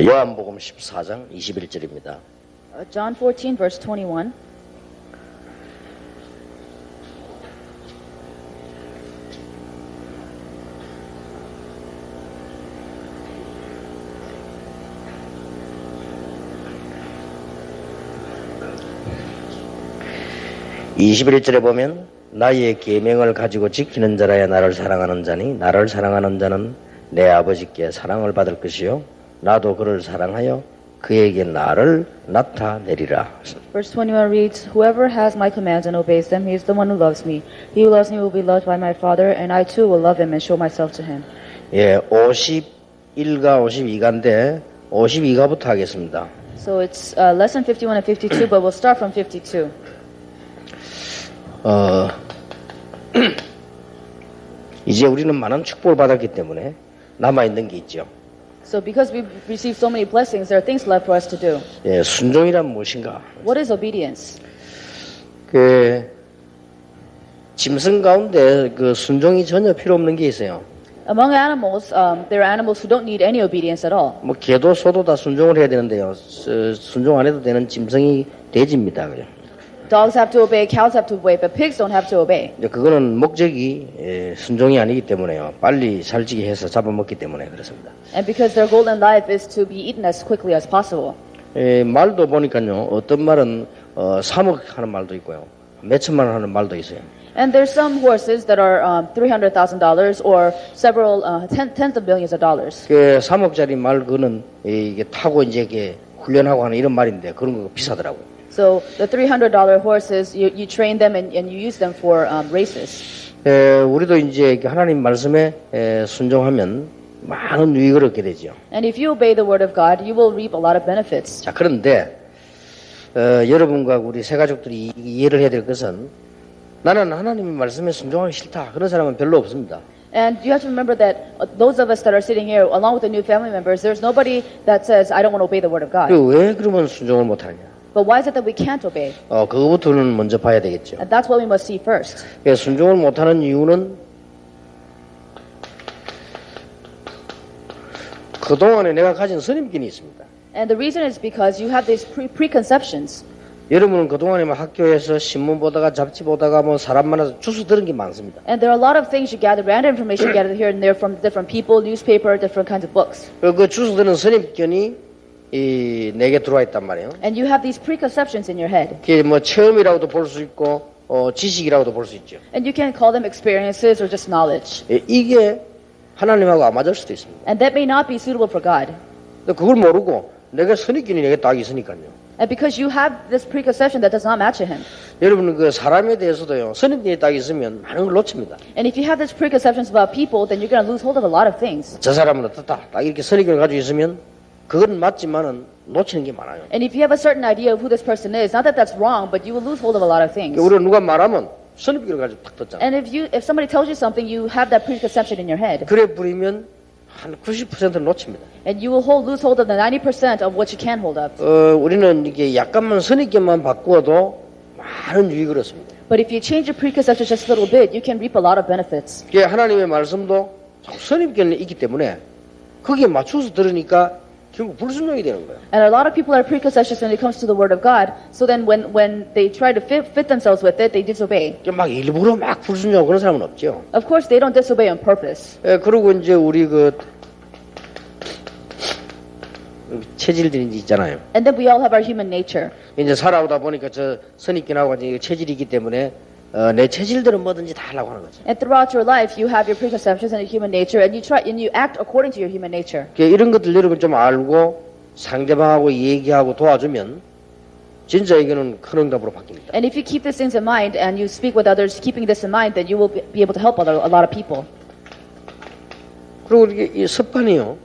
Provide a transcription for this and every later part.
요한복음 14장 21절입니다. John 14, verse 21. 이 21절에 보면 나의 계명을 가지고 지키는 자라야 나를 사랑하는 자니 나를 사랑하는 자는 내 아버지께 사랑을 받을 것이요 나도 그를 사랑하여 그에게 나를 나타내리라. Verse 21 reads, Whoever has my commands and obeys them, he is the one who loves me. He who loves me will be loved by my Father, and I too will love him and show myself to him. 예, 51가 52가인데 52가부터 하겠습니다. So it's lesson 51 and 52, but we'll start from 52. 이제 우리는 많은 축복을 받았기 때문에 남아있는 게 있죠. So because we've received so many blessings, there are things left for us to do. 예, 순종이란 무엇인가? What is obedience? 그 짐승 가운데 그 순종이 전혀 필요 없는 게 있어요. Among animals, there are animals who don't need any obedience at all. 뭐 개도 소도 다 순종을 해야 되는데요. 순종 안 해도 되는 짐승이 돼지입니다. 그죠? Dogs have to obey, cows have to obey, but pigs don't have to obey. 그거는 목적이 순종이 아니기 때문에요. 빨리 살찌게 해서 잡아먹기 때문에 그렇습니다. And because their goal in life is to be eaten as quickly as possible. 말도 보니까요. 어떤 말은 3억 하는 말도 있고요. 몇 천만 원 하는 말도 있어요. And there's some horses that are $300,000 or several tens of millions of dollars. 그 3억짜리 말 그는 이게 타고 이제 이게 훈련하고 하는 이런 말인데 그런 거 비싸더라고요. So the $300 horses, you train them and you use them for races. 우리도 이제 하나님 말씀에 순종하면 많은 유익을 얻게 되죠. And if you obey the word of God, you will reap a lot of benefits. 자, 그런데 여러분과 우리 세 가족들이 이해를 해야 될 것은 나는 하나님의 말씀에 순종하기 싫다. 그런 사람은 별로 없습니다. And you have to remember that those of us that are sitting here, along with the new family members, there's nobody that says, I don't want to obey the word of God. 왜 그러면 순종을 못하냐? But why is it that we can't obey? 그거부터는 먼저 봐야 되겠죠. And that's what we must see first. 순종을 못하는 이유는 그동안에 내가 가진 선입견이 있습니다. And the reason is because you have these preconceptions. 여러분은 그동안에 학교에서 신문 보다가 잡지 보다가 뭐 사람 만나서 주워 들은 게 많습니다. And there are a lot of things you gather, random information gathered here and there from different people, newspaper, different kinds of books. 그 주워 들은 선입견이 내게 들어와 있단 말이에요. And you have these preconceptions in your head. 그게 뭐 체험이라고도 볼 수 있고 지식이라고도 볼 수 있죠. And you can call them experiences or just knowledge. 이게 하나님하고 안 맞을 수도 있습니다. And that may not be suitable for God. 그걸 모르고 내가 선입견이 내게 딱 있으니까요. And because you have this preconception that does not match to him. 여러분은 그 사람에 대해서도요. 선입견이 딱 있으면 많은 걸 놓칩니다. And if you have these preconceptions about people, then you're going to lose hold of a lot of things. 저 사람은 어떻다. 딱 이렇게 선입견을 가지고 있으면 그건 맞지만은 놓치는 게 많아요. And if you have a certain idea of who this person is, not that that's wrong, but you will lose hold of a lot of things. 우리가 누가 말하면 선입견을 가지고 탁 떴잖아요. And if somebody tells you something, you have that preconception in your head. 그래 버리면 한 90%를 놓칩니다. And you will lose hold of the 90% of what you can hold up. 우리는 이게 약간만 선입견만 바꾸어도 많은 유익을 얻습니다. But if you change your preconception just a little bit, you can reap a lot of benefits. 이게 하나님의 말씀도 선입견이 있기 때문에 거기에 맞춰서 들으니까 결국 불순종이 되는 거예요. And a lot of people are preconceptions when it comes to the word of God. So then when they try to fit themselves with it, they disobey. 막 일부러 막 불순종하고 그런 사람은 없죠. Of course, they don't disobey on purpose. 그리고 이제 우리 그 체질들이 있잖아요. And then we all have our human nature. 이제 살아오다 보니까 저 선입견하고 이제 체질이기 때문에 내 체질대로 뭐든지 다 하려고 하는 거죠. And throughout your life, you have your preconceptions and your human nature, and you act according to your human nature. 이런 것들 여러분 좀 알고 상대방하고 얘기하고 도와주면 진짜 이거는 큰 응답으로 바뀝니다. And if you keep these things in mind and you speak with others, keeping this in mind, then you will be able to help a lot of people. 그리고 이게 이 습관이요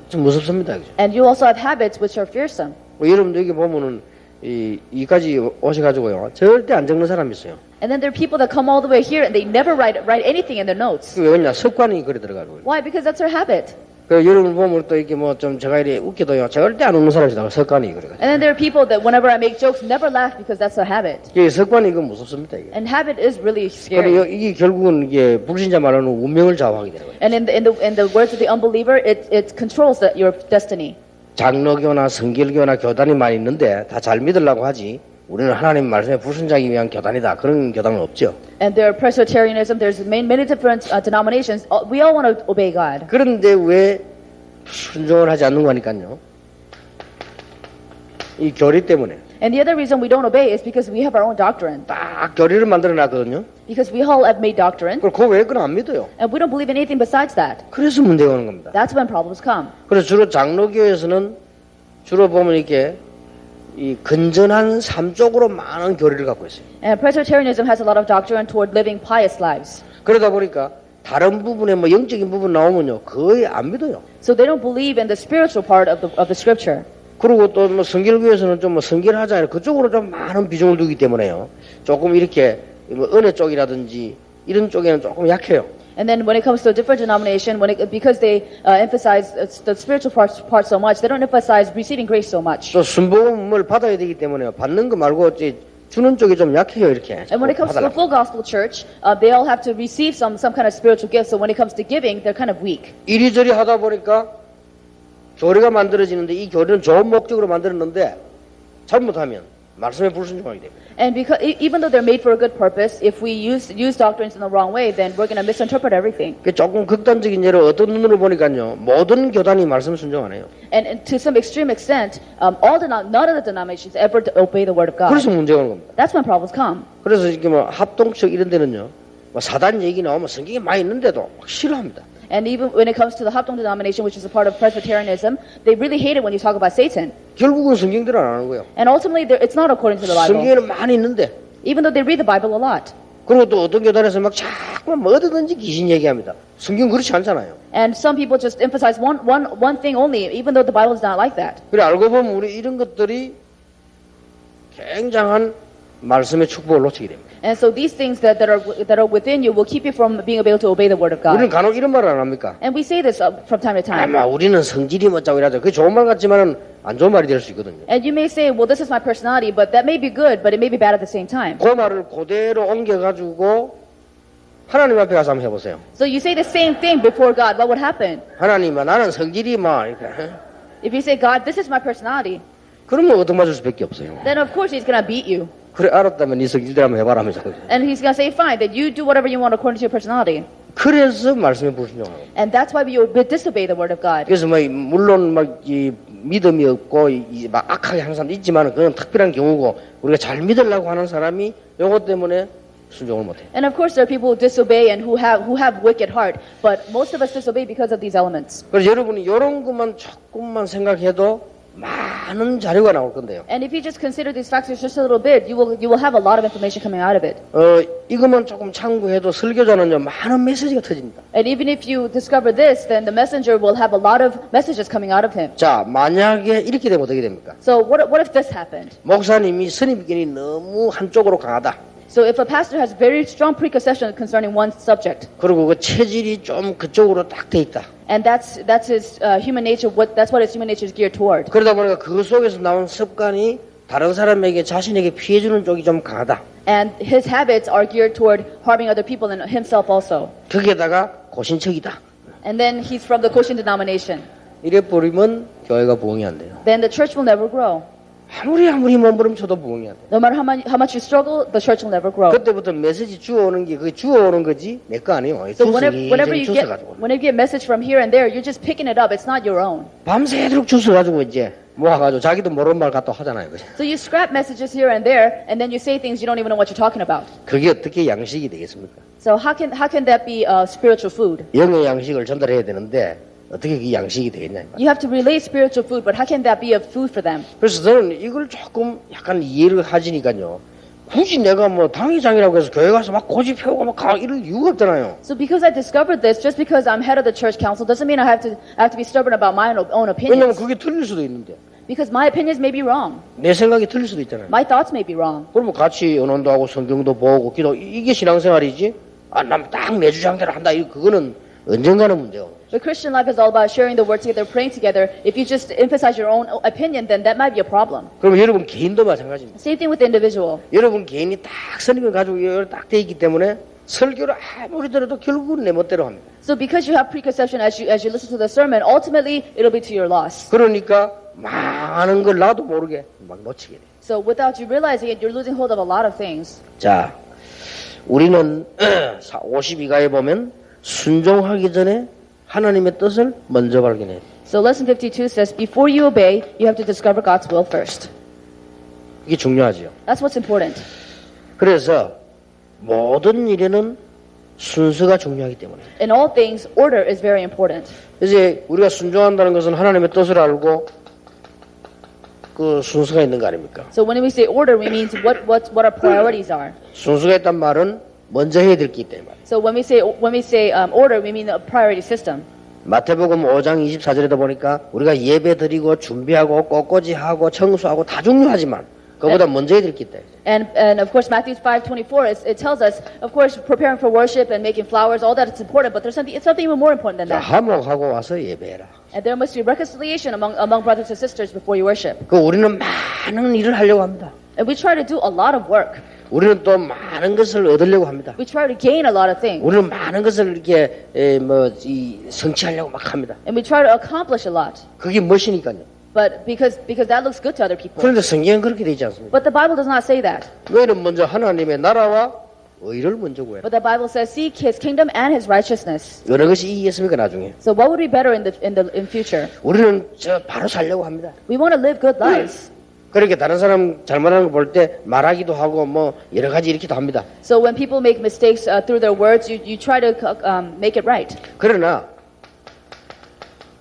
좀 무섭습니다. 그죠? And you also have habits which are fearsome. 여러분 여기 보면은 이까지 오셔가지고요 절대 안 적는 사람이 있어요. And then there are people that come all the way here and they never write anything in their notes. 왜 그러냐 습관이 그래 들어가고. Why? Because that's their habit. 여러분 보면 또 이렇게 뭐 좀 제가 이래 웃기도요 절대 안 웃는 사람이다 습관이 그래. And then there are people that whenever I make jokes never laugh because that's a habit. 이게 습관이 이거 무섭습니다 이게. And habit is really 그래 scary. 이게 결국은 이게 불신자 말하는 운명을 좌우하게 되는 거예요. And in the words of the unbeliever, it controls your destiny. 장로교나 성결교나 교단이 많이 있는데 다 잘 믿으려고 하지. 우리는 하나님 말씀에 불순종하기 위한 교단이다. 그런 교단은 없죠. And there are Presbyterianism, there's many different denominations. We all want to obey God. 그런데 왜 순종을 하지 않는 거니까요. 이 교리 때문에. And the other reason we don't obey is because we have our own doctrine. 딱 교리를 만들어 놨거든요. Because we all have made doctrine, 그걸 그 외에 건 안 믿어요. and we don't believe in anything besides that. 그래서 문제가 오는 겁니다. That's when problems come. 그래서 주로 장로교에서는 주로 보면 이렇게 이 건전한 삶 쪽으로 많은 교리를 갖고 있어요. And Presbyterianism has a lot of doctrine toward living pious lives. 그러다 보니까 다른 부분에 뭐 영적인 부분 나오면요 거의 안 믿어요. So they don't believe in the spiritual part of the scripture. 그리고 또 뭐 성결교에서는 좀 뭐 성결하잖아요. 그쪽으로 좀 많은 비중을 두기 때문에요. 조금 이렇게 뭐 은혜 쪽이라든지 이런 쪽에는 조금 약해요. And then when it comes to a different denomination, because they emphasize the spiritual part so much, they don't emphasize receiving grace so much. 또 순복음을 받아야 되기 때문에 받는 거 말고 어찌 주는 쪽이 좀 약해요 이렇게. And when it comes to the full gospel church, they all have to receive some kind of spiritual gift. So when it comes to giving, they're kind of weak. 이리저리 하다 보니까 교리가 만들어지는데 이 교리는 좋은 목적으로 만들었는데 잘못하면 말씀에 불순종하게 됩니다. And because even though they're made for a good purpose, if we use doctrines in the wrong way, then we're going to misinterpret everything. 그 조금 극단적인 예로 어떤 눈으로 보니까요 모든 교단이 말씀 순종 안 해요. And to some extreme extent, none of the denominations ever obey the word of God. 그래서 문제가 오는 겁니다. That's when problems come. 그래서 이렇게 뭐 합동측 이런 데는요 뭐 사단 얘기 나오면 성경에 많이 있는데도 막 싫어합니다. And even when it comes to the Hapdong denomination, which is a part of Presbyterianism, they really hate it when you talk about Satan. 결국은 성경대로 안 하는 거예요. And ultimately, it's not according to the Bible. 성경에는 많이 있는데 Even though they read the Bible a lot. 그리고 또 어떤 교단에서 막 자꾸 뭐 어디든지 귀신 얘기합니다. 성경 그렇지 않잖아요. And some people just emphasize one thing only, even though the Bible is not like that. 그래 알고 보면 우리 이런 것들이 굉장한 말씀의 축복을 놓치게 됩니다. And so these things that are within you will keep you from being able to obey the word of 우리는 God. 간혹 이런 말을 안 합니까? And we say this from time to time. 아마 우리는 성질이 멋자고 이라죠. 그게 좋은 말 같지만은 안 좋은 말이 될 수 있거든요. And you may say, well, this is my personality, but that may be good, but it may be bad at the same time. 그 말을 그대로 옮겨가지고 하나님 앞에 가서 한번 해보세요. So you say the same thing before God, what would happen? 하나님아 나는 성질이 막 이렇게 If you say, God, this is my personality, 그러면 얻어맞을 수밖에 없어요. then of course He's going to beat you. 그래 알았다면 네 성질대로 한번 해봐라 하면서 And He's going to say, fine, then you do whatever you want according to your personality. 그래서 말씀에 불순종하고 And that's why we disobey the word of God. 그래서 뭐 물론 막 이 믿음이 없고 막 악하게 하는 사람도 있지만 그건 특별한 경우고 우리가 잘 믿으려고 하는 사람이 요것 때문에 순종을 못해. And of course there are people who disobey and who have wicked heart, but most of us disobey because of these elements. 그래서 여러분이 이런 것만 조금만 생각해도 많은 자료가 나올 건데요. And if you just consider these factors just a little bit, you will have a lot of information coming out of it. 이것만 조금 참고해도 설교자는요 많은 메시지가 터집니다. And even if you discover this, then the messenger will have a lot of messages coming out of him. 자 만약에 이렇게 되면 어떻게 됩니까? So what if this happened? 목사님이 선입견이 너무 한쪽으로 강하다. So if a pastor has very strong preconception concerning one subject, 그리고 그 체질이 좀 그쪽으로 딱 돼 있다. and that's his human nature. That's what his human nature is geared toward. 그러다 보니까 그 속에서 나온 습관이 다른 사람에게 자신에게 피해주는 쪽이 좀 강하다. And his habits are geared toward harming other people and himself also. 거기에다가 고신척이다. And then he's from the Koshin denomination. 이래 버리면 교회가 부흥이 안 돼요. Then the church will never grow. 아무리 몸부림쳐도 부흥이 안 돼요. No matter how much you struggle, the church will never grow. 그때부터 메시지 주워오는 게 그게 주워오는 거지 내 거 아니에요. So whenever you 주워가지고 get message from here and there, you're just picking it up. It's not your own. 밤새도록 주워가지고 이제 모아가지고 자기도 모르는 말 갖다 하잖아요. 그죠? So you scrap messages here and there, and then you say things you don't even know what you're talking about. 그게 어떻게 양식이 되겠습니까? So how can that be spiritual food? 영의 양식을 전달해야 되는데 어떻게 그 양식이 되겠냐. You have to relay spiritual food, but how can that be a food for them? 그래서 저는 이걸 조금 약간 이해를 하시니까요. 굳이 내가 뭐 당회장이라고 해서 교회 가서 막 고집해오고 막 이럴 이유가 없잖아요. So because I discovered this, just because I'm head of the church council doesn't mean I have to be stubborn about my own 왜냐면 opinions. 그게 틀릴 수도 있는데 Because my opinions may be wrong. 내 생각이 틀릴 수도 있잖아요. My thoughts may be wrong. 그러면 같이 언론도 하고 성경도 보고 기도 이게 신앙생활이지. 난 딱 내 주장대로 한다. 그거는 언젠가는 문제고. The Christian life is all about sharing the word together, praying together. If you just emphasize your own opinion, then that might be a problem. 그럼 여러분 개인도 마찬가지입니다. Same thing with the individual. 여러분 개인이 딱 선임을 가지고 딱 돼 있기 때문에 설교를 아무리 들어도 결국은 내 멋대로 합니다. So because you have preconception as you listen to the sermon, ultimately it'll be to your loss. 그러니까 많은 걸 나도 모르게 막 놓치게 돼. So without you realizing it, you're losing hold of a lot of things. 자, 우리는 52가에 보면 순종하기 전에 하나님의 뜻을 먼저 발견해야 돼. So lesson 52 says, before you obey, you have to discover God's will first. 이게 중요하죠. That's what's important. 그래서 모든 일에는 순서가 중요하기 때문에. In all things, order is very important. 이제 우리가 순종한다는 것은 하나님의 뜻을 알고 그 순서가 있는 거 아닙니까? So when we say order, we mean what our priorities are. 순서가 있단 말은 먼저 해야 될 게 있다 이 말이에요. So when we say order, we mean a priority system. 마태복음 5장 24절에도 보니까 우리가 예배 드리고 준비하고 꽃꽂이하고 청소하고 다 중요하지만 그보다 먼저 해야 될 게 있다. And of course, Matthew 5:24, it tells us, of course, preparing for worship and making flowers, all that is important, but there's something even more important than 자, that. 화목하고 와서 예배해라. And there must be reconciliation among brothers and sisters before you worship. 그 우리는 많은 일을 하려고 합니다. And we try to do a lot of work. 우리는 또 많은 것을 얻으려고 합니다. We try to gain a lot of things. 우리는 많은 것을 이렇게 성취하려고 막 합니다. And we try to accomplish a lot. 그게 멋이니까요. But because that looks good to other people. 그런데 성경은 그렇게 되지 않습니다. But the Bible does not say that. 너희는 먼저 하나님의 나라와 의를 먼저 구해라. But the Bible says, seek His kingdom and His righteousness. 어느 것이 이기겠습니까 나중에? So what would be better in future? 우리는 바로 살려고 합니다. We want to live good lives. 그렇게 다른 사람 잘못하는 거 볼 때 말하기도 하고 뭐 여러 가지 이렇게도 합니다. So when people make mistakes through their words, you try to make it right. 그러나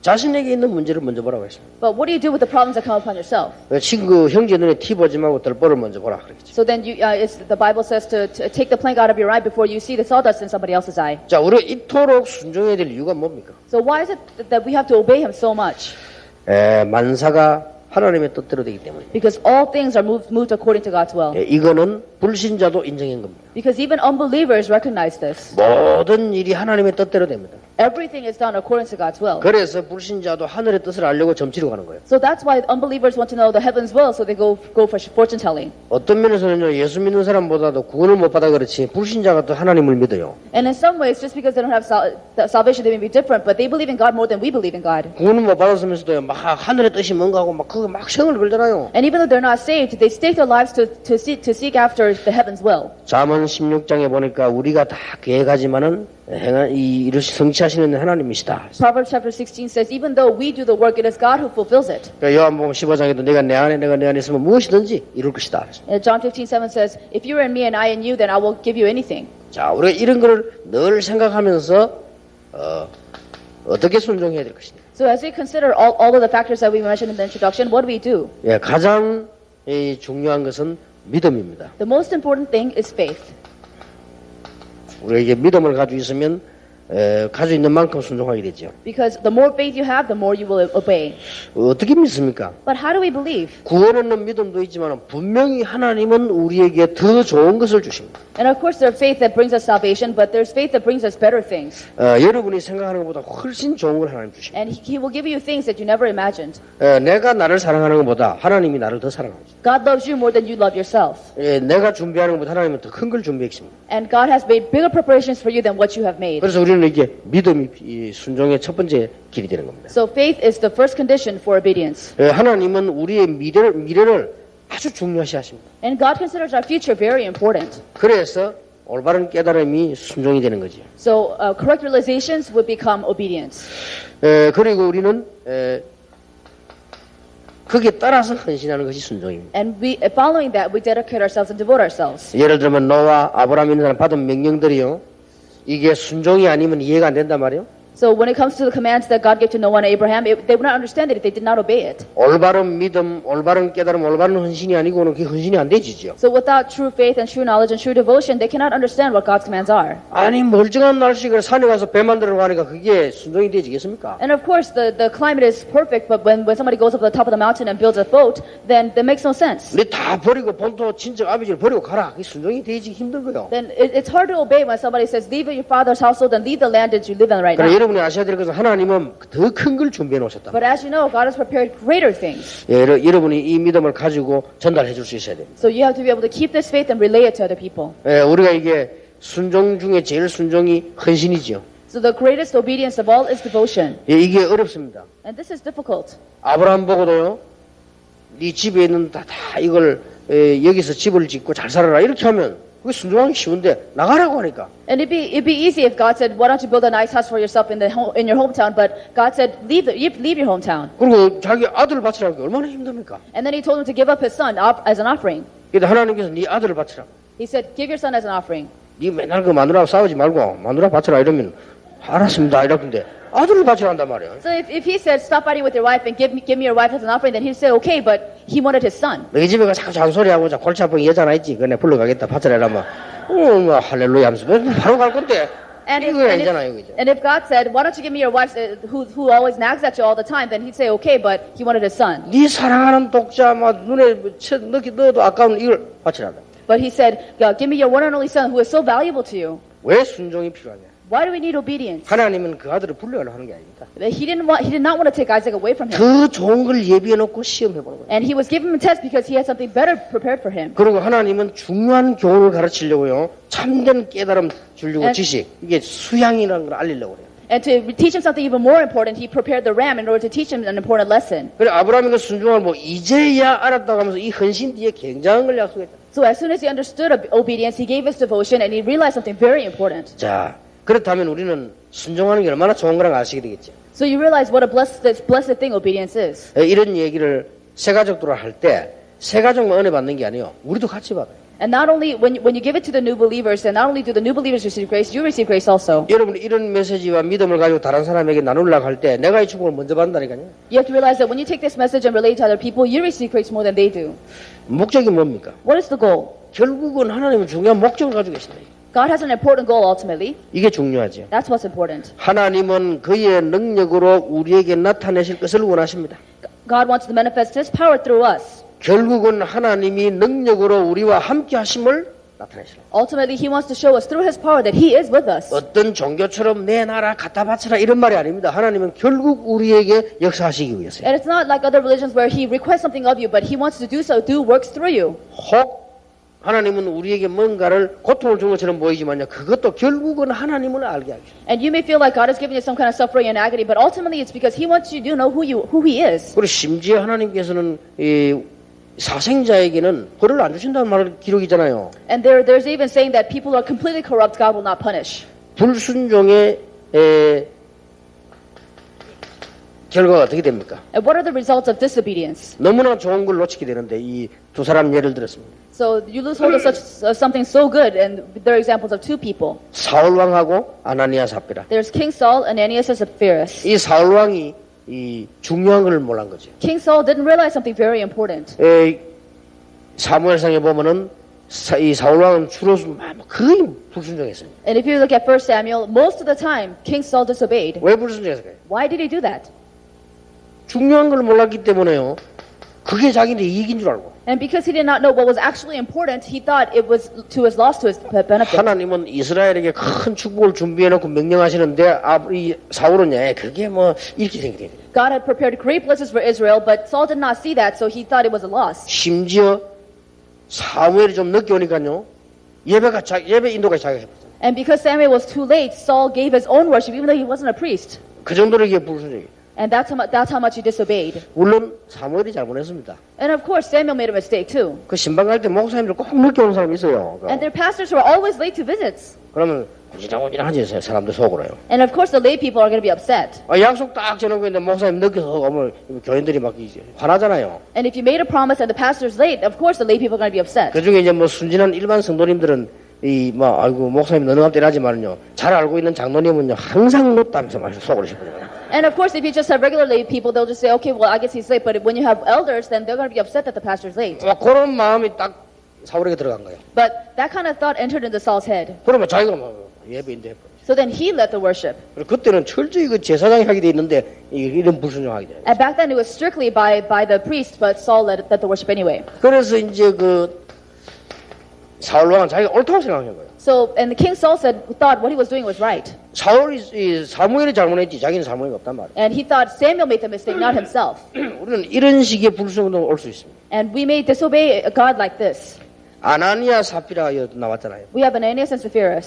자신에게 있는 문제를 먼저 보라고 했습니다. But what do you do with the problems that come upon yourself? 친구 형제 눈에 티 보지 말고 들보를 먼저 보라 그랬죠. So then the Bible says to take the plank out of your eye before you see the sawdust in somebody else's eye. 자, 우리가 이토록 순종해야 될 이유가 뭡니까? So why is it that we have to obey Him so much? 만사가 하나님의 뜻대로 되기 때문에. Because all things are moved according to God's will. 이거는 불신자도 인정한 겁니다. Because even unbelievers recognize this. 모든 일이 하나님의 뜻대로 됩니다. Everything is done according to God's will. 그래서 불신자도 하늘의 뜻을 알려고 점치러 가는 거예요. So that's why unbelievers want to know the heaven's will, so they go for fortune telling. 어떤 면에서는요, 예수 믿는 사람보다도 구원을 못 받아 그렇지 불신자가 또 하나님을 믿어요. And in some ways, just because they don't have salvation, they may be different, but they believe in God more than we believe in God. 구원을 못 받았으면서도요, 막 하늘의 뜻이 뭔가 하고 막 그거 막 생을 걸잖아요. And even though they're not saved, they stake their lives to seek after the heaven's will. 잠언 16장에 보니까 우리가 다 계획하지만은 이를 성취하시는 하나님이시다. Proverbs chapter 16 says, even though we do the work, it is God who fulfills it. 요한복음 15장에도 내가 내 안에 있으면 무엇이든지 이룰 것이다. And John 15:7 says, if you are in me and I in you, then I will give you anything. 자, 우리가 이런 걸 늘 생각하면서 어떻게 순종해야 될 것이냐. So as we consider all of the factors that we mentioned in the introduction, what do we do? 예, 가장 중요한 것은 믿음입니다. The most important thing is faith. 우리에게 믿음을 가지고 있으면 가지고 있는 만큼 순종하게 되죠. Because the more faith you have, the more you will obey. 어떻게 믿습니까? But how do we believe? 구원 얻는 믿음도 있지만 분명히 하나님은 우리에게 더 좋은 것을 주십니다. And of course, there's faith that brings us salvation, but there's faith that brings us better things. 여러분이 생각하는 것보다 훨씬 좋은 걸 하나님 주십니다. And He will give you things that you never imagined. 내가 나를 사랑하는 것보다 하나님이 나를 더 사랑합니다. God loves you more than you love yourself. 내가 준비하는 것보다 하나님은 더 큰 걸 준비했습니다. And God has made bigger preparations for you than what you have made. 그래서 우리는 이게 믿음이 이 순종의 첫 번째 길이 되는 겁니다. So faith is the first condition for obedience. 하나님은 우리의 미래를 아주 중요시 하십니다. And God considers our future very important. 그래서 올바른 깨달음이 순종이 되는 거죠. So correct realizations would become obedience. 그리고 우리는 거기에 따라서 헌신하는 것이 순종입니다. And following that, we dedicate ourselves and devote ourselves. 예를 들면 노아, 아브라함 이런 사람 받은 명령들이요. 이게 순종이 아니면 이해가 안 된단 말이에요. So when it comes to the commands that God gave to Noah and Abraham, they would not understand it if they did not obey it. 올바른 믿음, 올바른 깨달음, 올바른 헌신이 아니고는 그게 헌신이 안 되지죠. So without true faith and true knowledge and true devotion, they cannot understand what God's commands are. 아니 멀쩡한 날씨가 산에 가서 배 만들어 가니까 그게 순종이 되지겠습니까? And of course, the climate is perfect, but when somebody goes up to the top of the mountain and builds a boat, then that makes no sense. 우리 다 버리고 본토 친척 아버지를 버리고 가라. 그게 순종이 되지 힘든 거요. Then it's hard to obey when somebody says, leave your father's household and leave the land that you live in right 그러나 now. 여러분이 아셔야 될 것은 하나님은 더 큰 걸 준비해 놓으셨다. But as you know, God has prepared greater things. 여러분이 이 믿음을 가지고 전달해 줄 수 있어야 됩니다. So you have to be able to keep this faith and relay it to other people. 우리가 이게 순종 중에 제일 순종이 헌신이죠. So the greatest obedience of all is devotion. 예, 이게 어렵습니다. And this is difficult. 아브라함 보고도요, 네 집에 있는 다 이걸 여기서 집을 짓고 잘 살아라 이렇게 하면 그게 순종하기 쉬운데 나가라고 하니까 And it'd be easy if God said, why don't you build a nice house for yourself in your hometown? But God said, leave your hometown. 그리고 자기 아들을 바치라는 게 얼마나 힘듭니까? And then he told him to give up his son as an offering. 그런데 하나님께서 네 아들을 바치라. He said, give your son as an offering. 네 맨날 그 마누라하고 싸우지 말고 마누라 바치라 이러면 알았습니다 이러는데 아들을 바치라 한단 말이에요. So if he said, stop fighting with your wife and give me your wife as an offering, then he'd say, okay, but he wanted his son. 너희 집에 가 자꾸 잔소리하고 골치 아픈 여자 하나 있지. 그네 불러가겠다 바치라 이러면 뭐 할렐루야 하면서 바로 갈 건데 이거 아니잖아요. 그죠? And if God said, why don't you give me your wife who always nags at you all the time, then he'd say, okay, but he wanted his son. 네 사랑하는 독자 막 눈에 넣어도 아까운 이걸 바치라. But he said, give me your one and only son who is so valuable to you. 왜 순종이 필요하냐? Why do we need obedience? 하나님은 그 아들을 불러야 하는 게 아닙니다. He did not want to take Isaac away from him. 더 좋은 걸 예비해 놓고 시험해 보는 거예요. And he was giving him a test because he had something better prepared for him. 그리고 하나님은 중요한 교훈을 가르치려고요. 참된 깨달음 주려고 지식. 이게 수양이라는 걸 알리려고 그래요. And to teach him something even more important, he prepared the ram in order to teach him an important lesson. 그래 아브라함이 그 순종을 뭐 이제야 알았다고 하면서 이 헌신 뒤에 굉장한 걸 약속했다. So as soon as he understood obedience, he gave his devotion and he realized something very important. 자, 그렇다면 우리는 순종하는 게 얼마나 좋은 거라는 걸 아시게 되겠죠. So you realize what a blessed thing obedience is. 이런 얘기를 새 가족들로 할 때 새 가족만 은혜 받는 게 아니에요. 우리도 같이 받아요. And not only when you give it to the new believers, and not only do the new believers receive grace, you receive grace also. 여러분 이런 메시지와 믿음을 가지고 다른 사람에게 나누려고 할 때 내가 이 축복을 먼저 받는다니까요. You have to realize that when you take this message and relate to other people, you receive grace more than they do. 목적이 뭡니까? What is the goal? 결국은 하나님은 중요한 목적을 가지고 계십니다. God has an important goal ultimately. 이게 중요하죠. That's what's important. 하나님은 그의 능력으로 우리에게 나타내실 것을 원하십니다. God wants to manifest His power through us. 결국은 하나님이 능력으로 우리와 함께 하심을 나타내시라. Ultimately, He wants to show us through His power that He is with us. 어떤 종교처럼 내 나라 갖다 바쳐라 이런 말이 아닙니다. 하나님은 결국 우리에게 역사하시기 위해서요. And it's not like other religions where He requests something of you, but He wants to do works through you. 혹 하나님은 우리에게 뭔가를 고통을 준 것처럼 보이지만요. 그것도 결국은 하나님을 알게 하죠. And you may feel like God is giving you some kind of suffering and agony, but ultimately it's because He wants you to know who He is. 그리고 심지어 하나님께서는 이 사생자에게는 벌을 안 주신다는 말 기록이잖아요. And there's even saying that people who are completely corrupt, God will not punish. 불순종의 결과가 어떻게 됩니까? And what are the results of disobedience? 너무나 좋은 걸 놓치게 되는데 이 두 사람 예를 들었습니다. So you lose hold of something so good, and there are examples of two people. 사울 왕하고 아나니아 삽비라. There's King Saul and Ananias and Sapphira. 이 사울 왕이 이 중요한 걸 몰란 거죠. King Saul didn't realize something very important. 사무엘상에 보면은 이 사울 왕은 주로 거의 불순종했어요. And if you look at 1 Samuel, most of the time King Saul disobeyed. 왜 불순종했을까요? Why did he do that? 중요한 걸 몰랐기 때문에요. 그게 자기한테 이익인 줄 알고. And because he did not know what was actually important, he thought it was to his loss, to his benefit. 하나님은 이스라엘에게 큰 축복을 준비해놓고 명령하시는데 이 사울은 그게 뭐 이렇게 생각해요. God had prepared great blessings for Israel, but Saul did not see that, so he thought it was a loss. 심지어 사무엘이 좀 늦게 오니까요. 예배 인도까지 자기가 했어요. And because Samuel was too late, Saul gave his own worship, even though he wasn't a priest. 그 정도로 이게 불순종이에요. And that's how much he disobeyed. 물론 사무엘이 잘못했습니다. And of course, Samuel made a mistake too. 그 신방 갈 때 목사님들 꼭 늦게 오는 사람이 있어요. And their pastors were always late to visits. 그러면 꾸지락꾸지락하지 사람들 속으로요. And of course, the lay people are going to be upset. 약속 딱 정해놓고 있는데 목사님 늦게 오면 교인들이 막 화나잖아요. And if you made a promise and the pastor's late, of course, the lay people are going to be upset. 그 중에 이제 뭐 순진한 일반 성도님들은 아이고 목사님 너는 앞에 이라지만요. 잘 알고 있는 장로님은요 항상 늦다면서 막 속으로 싶어요. And of course, if you just have regular lay people, they'll just say, okay, well, I guess he's late. But when you have elders, then they're going to be upset that the pastor's late. 그런 마음이 딱 사울에게 들어간 거예요. But that kind of thought entered into Saul's head. 그러면 자기가 막 예배인데. So then he led the worship. 그때는 철저히 그 제사장이 하게 돼 있는데 이런 불순종하게 돼. And back then it was strictly by the priest, but Saul led the worship anyway. 그래서 이제 그 사울 왕은 자기가 옳다고 생각한 거예요. So, and the king Saul thought what he was doing was right. 사무엘이 잘못했지 자기는 잘못이 없단 말이에요. And he thought Samuel made the mistake, not himself. 우리는 이런 식의 불순종도 올 수 있습니다. And we may disobey God like this. 아나니아 사피라가 나왔잖아요. We have Ananias and Sapphira.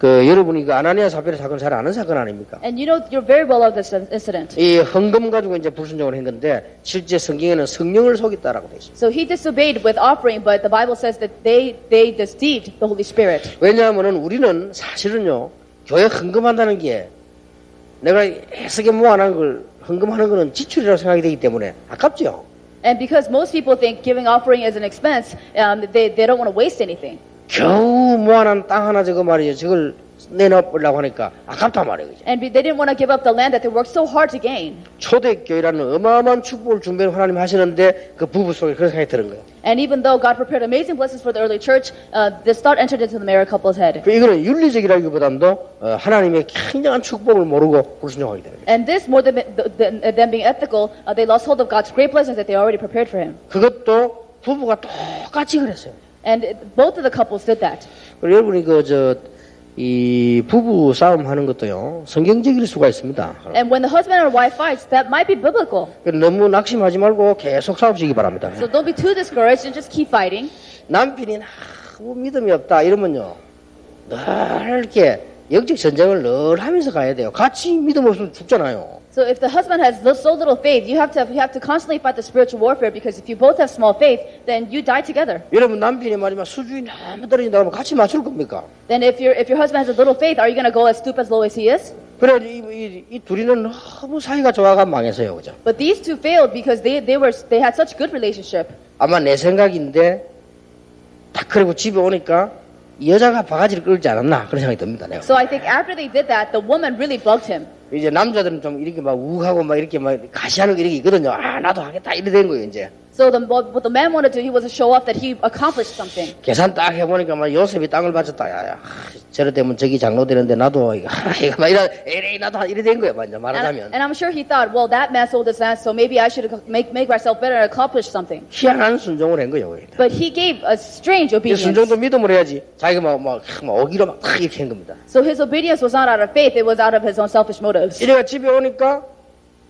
여러분이 그 아나니아 사피라 사건 잘 아는 사건 아닙니까? And you know, you're very well of this incident. 이 헌금 가지고 이제 불순종을 한 건데 실제 성경에는 성령을 속였다라고 돼 있습니다. So he disobeyed with offering, but the Bible says that they deceived the Holy Spirit. 왜냐하면은 우리는 사실은요 교회 헌금한다는 게 내가 애쓰게 모아놓은 걸 헌금하는 거는 지출이라고 생각이 되기 때문에 아깝죠. And because most people think giving offering is an expense, they don't want to waste anything. 겨우 모아놓은 땅 하나 저거 말이죠. 저걸 내놓으려고 하니까 아깝단 말이에요. 그죠? And they didn't want to give up the land that they worked so hard to gain. 초대교회라는 어마어마한 축복을 준비를 하나님 하시는데 그 부부 속에 그런 생각이 드는 거예요. And even though God prepared amazing blessings for the early church, this thought entered into the married couple's head. 이거는 윤리적이라기보다도 하나님의 굉장한 축복을 모르고 불순종하게 되는 거예요. And this, more than them being ethical, they lost hold of God's great blessings that they already prepared for him. 그것도 부부가 똑같이 그랬어요. And both of the couples did that. 그리고 여러분이 이 부부 싸움 하는 것도요 성경적일 수가 있습니다. And when the husband or wife fights, that might be biblical. 너무 낙심하지 말고 계속 싸우시기 바랍니다. So don't be too discouraged and just keep fighting. 남편이 너무 믿음이 없다 이러면요 늘 이렇게 영적 전쟁을 늘 하면서 가야 돼요. 같이 믿음 없으면 죽잖아요. So if the husband has so little faith, you have to constantly fight the spiritual warfare, because if you both have small faith, then you die together. 여러분 남편이 말이면 수준이 너무 떨어진다 그러면 같이 맞출 겁니까? Then if your husband has a little faith, are you going to go as stoop as low as he is? 그래가지고 이 둘이는 너무 사이가 좋아가 망했어요, 그죠? But these two failed because they had such good relationship. 아마 내 생각인데 딱 그리고 집에 오니까 이 여자가 바가지를 끌지 않았나 그런 생각이 듭니다. 내가. So I think after they did that, the woman really bugged him. 이제 남자들은 좀 이렇게 막 우하고 막 이렇게 막 가시하는 거 이렇게 있거든요. 아 나도 하겠다 이래 된 거예요 이제. So what the man wanted to do, he was to show off that he accomplished something. 계산 딱 해보니까 막 요셉이 땅을 바쳤다. 야야 저래 되면 저기 장로 되는데 나도 이거 막 이래 나도 이래 된 거예요. 완전 말하자면. And I'm sure he thought, well, that man sold his land, so maybe I should make myself better and accomplish something. 희한한 순종을 한 거예요. But he gave a strange obedience. 순종도 믿음으로 해야지. 자기가 막 어기로 막 이렇게 한 겁니다. So his obedience was not out of faith; it was out of his own selfish motives. 이래가 집에 오니까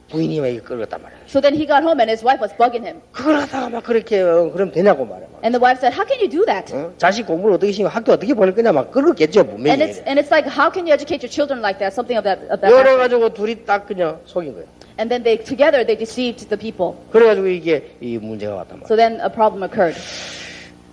부인이 막 이거 끌었단 말이에요. So then he got home and his wife was bugging him. 그걸 하다가 막 그렇게 그럼 되냐고 말이야. And the wife said, "How can you do that?" 자식 공부를 어떻게 시키고 학교 어떻게 보낼 거냐 막 그러겠죠 분명히. And it's like, how can you educate your children like that? Something of that. 그래가지고 둘이 딱 그냥 속인 거예요. And then together they deceived the people. 그래가지고 이게 이 문제가 왔단 말이에요. So then a problem occurred.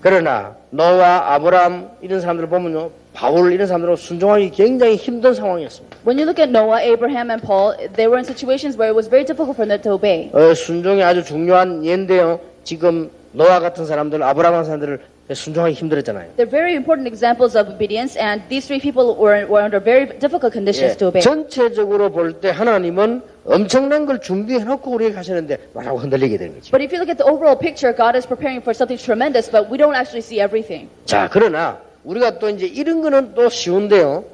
그러나 노아, 아브람 이런 사람들을 보면요, 바울 이런 사람들은 순종하기 굉장히 힘든 상황이었습니다. When you look at Noah, Abraham, and Paul, they were in situations where it was very difficult for them to obey. 순종이 아주 중요한 예인데요. 지금 노아 같은 사람들, 아브람 같은 사람들을 순종하기 힘들었잖아요. They're very important examples of obedience, and these three people were under very difficult conditions to obey. 전체적으로 볼 때 하나님은 엄청난 걸 준비해놓고 우리에게 하시는데 말하고 흔들리게 되는 거죠. But if you look at the overall picture, God is preparing for something tremendous, but we don't actually see everything. 자, 그러나 우리가 또 이제 이런 거는 또 쉬운데요.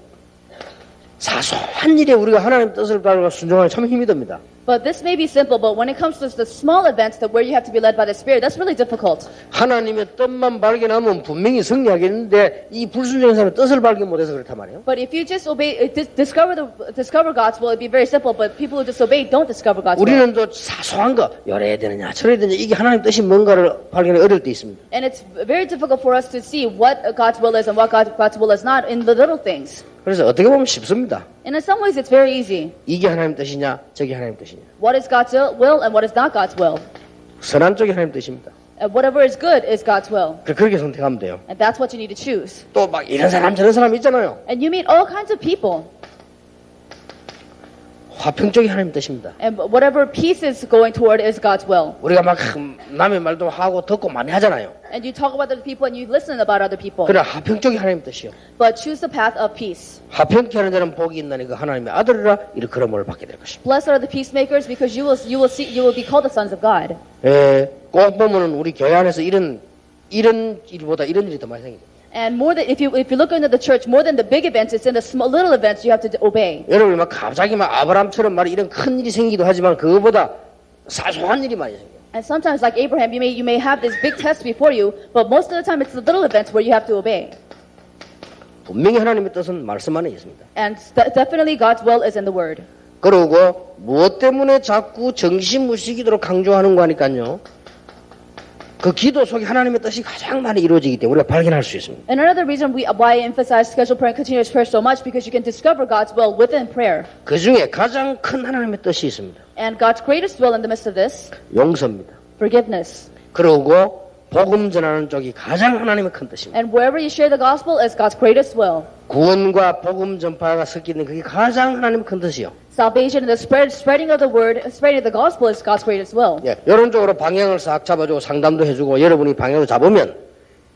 사소한 일에 우리가 하나님 뜻을 따르고 순종하는 참 힘이 듭니다. But this may be simple, but when it comes to the small events that where you have to be led by the Spirit, that's really difficult. 하나님의 뜻만 발견하면 분명히 승리하겠는데 이 불순종한 사람은 뜻을 발견 못해서 그렇단 말이에요. But if you just discover God's will, it'd be very simple. But people who disobey don't discover God's will. 우리는 또 사소한 거 열어야 되느냐 저래야 되느냐 이게 하나님 뜻이 뭔가를 발견하기 어려울 때 있습니다. And it's very difficult for us to see what God's will is and what God's will is not in the little things. 그래서 어떻게 보면 쉽습니다. And in some ways, it's very easy. 이게 하나님 뜻이냐 저게 하나님 뜻이냐. What is God's will and what is not God's will? 선한 쪽이 하나님 뜻입니다. And whatever is good is God's will. 그렇게 선택하면 돼요. And that's what you need to choose. 또 막 이런 사람 저런 사람 있잖아요. And you meet all kinds of people. 화평 쪽이 하나님 뜻입니다. And whatever peace is going toward is God's will. 우리가 막 남의 말도 하고 듣고 많이 하잖아요. And you talk about other people and you listen about other people. 그러나 화평 쪽이 하나님 뜻이요. But choose the path of peace. 화평케 하는 자는 복이 있나니 그 하나님의 아들이라 이렇게 그런 을 받게 될 것입니다. Blessed are the peacemakers, because you will be called the sons of God. 꼭 보면은 우리 교회 안에서 이런 일보다 이런 일이 더 많이 생깁니다. And more than if you look into the church, more than the big events, it's in the small little events you have to obey. 여러분이 막 갑자기 막 아브라함처럼 말이 이런 큰 일이 생기기도 하지만 그거보다 사소한 일이 많이 생겨요. And sometimes, like Abraham, you may have this big test before you, but most of the time it's the little events where you have to obey. 분명히 하나님의 뜻은 말씀 안에 있습니다. And definitely God's will is in the Word. 그리고 무엇 때문에 자꾸 정신무식이도록 강조하는 거 하니까요. 그 기도 속에 하나님의 뜻이 가장 많이 이루어지기 때문에 우리가 발견할 수 있습니다. And another reason why I emphasize scheduled prayer and continuous prayer so much because you can discover God's will within prayer. 그 중에 가장 큰 하나님의 뜻이 있습니다. And God's greatest will in the midst of this, 용서입니다. forgiveness. 그리고 복음 전하는 쪽이 가장 하나님의 큰 뜻입니다. And wherever you share the gospel is God's greatest will. 구원과 복음 전파가 섞이는 그게 가장 하나님의 큰 뜻이요. Salvation and the spreading of the word, spreading of the gospel is God's greatest will. 예, 이런 쪽으로 방향을 싹 잡아주고 상담도 해주고 여러분이 방향을 잡으면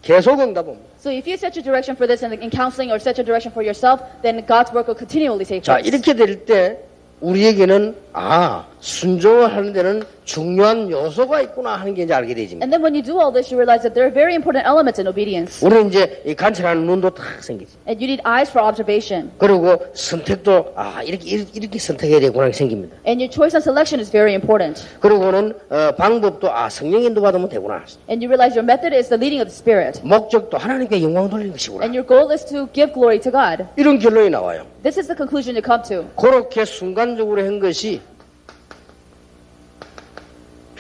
계속 응답합니다. So if you set your direction for this in counseling or set your direction for yourself, then God's work will continually take 자, place. 이렇게 될 때 우리에게는 순종을 하는 데는 중요한 요소가 있구나 하는 게 이제 알게 되지. And then when you do all this, you realize that there are very important elements in obedience. 우리는 이제 이 관찰하는 눈도 딱 생기지. And you need eyes for observation. 그리고 선택도 이렇게 선택해야 되구나 생깁니다. And your choice and selection is very important. 그리고는 방법도 성령 인도 받으면 되구나. And you realize your method is the leading of the Spirit. 목적도 하나님께 영광 돌리는 것이구나. And your goal is to give glory to God. 이런 결론이 나와요. This is the conclusion you come to. 그렇게 순간적으로 한 것이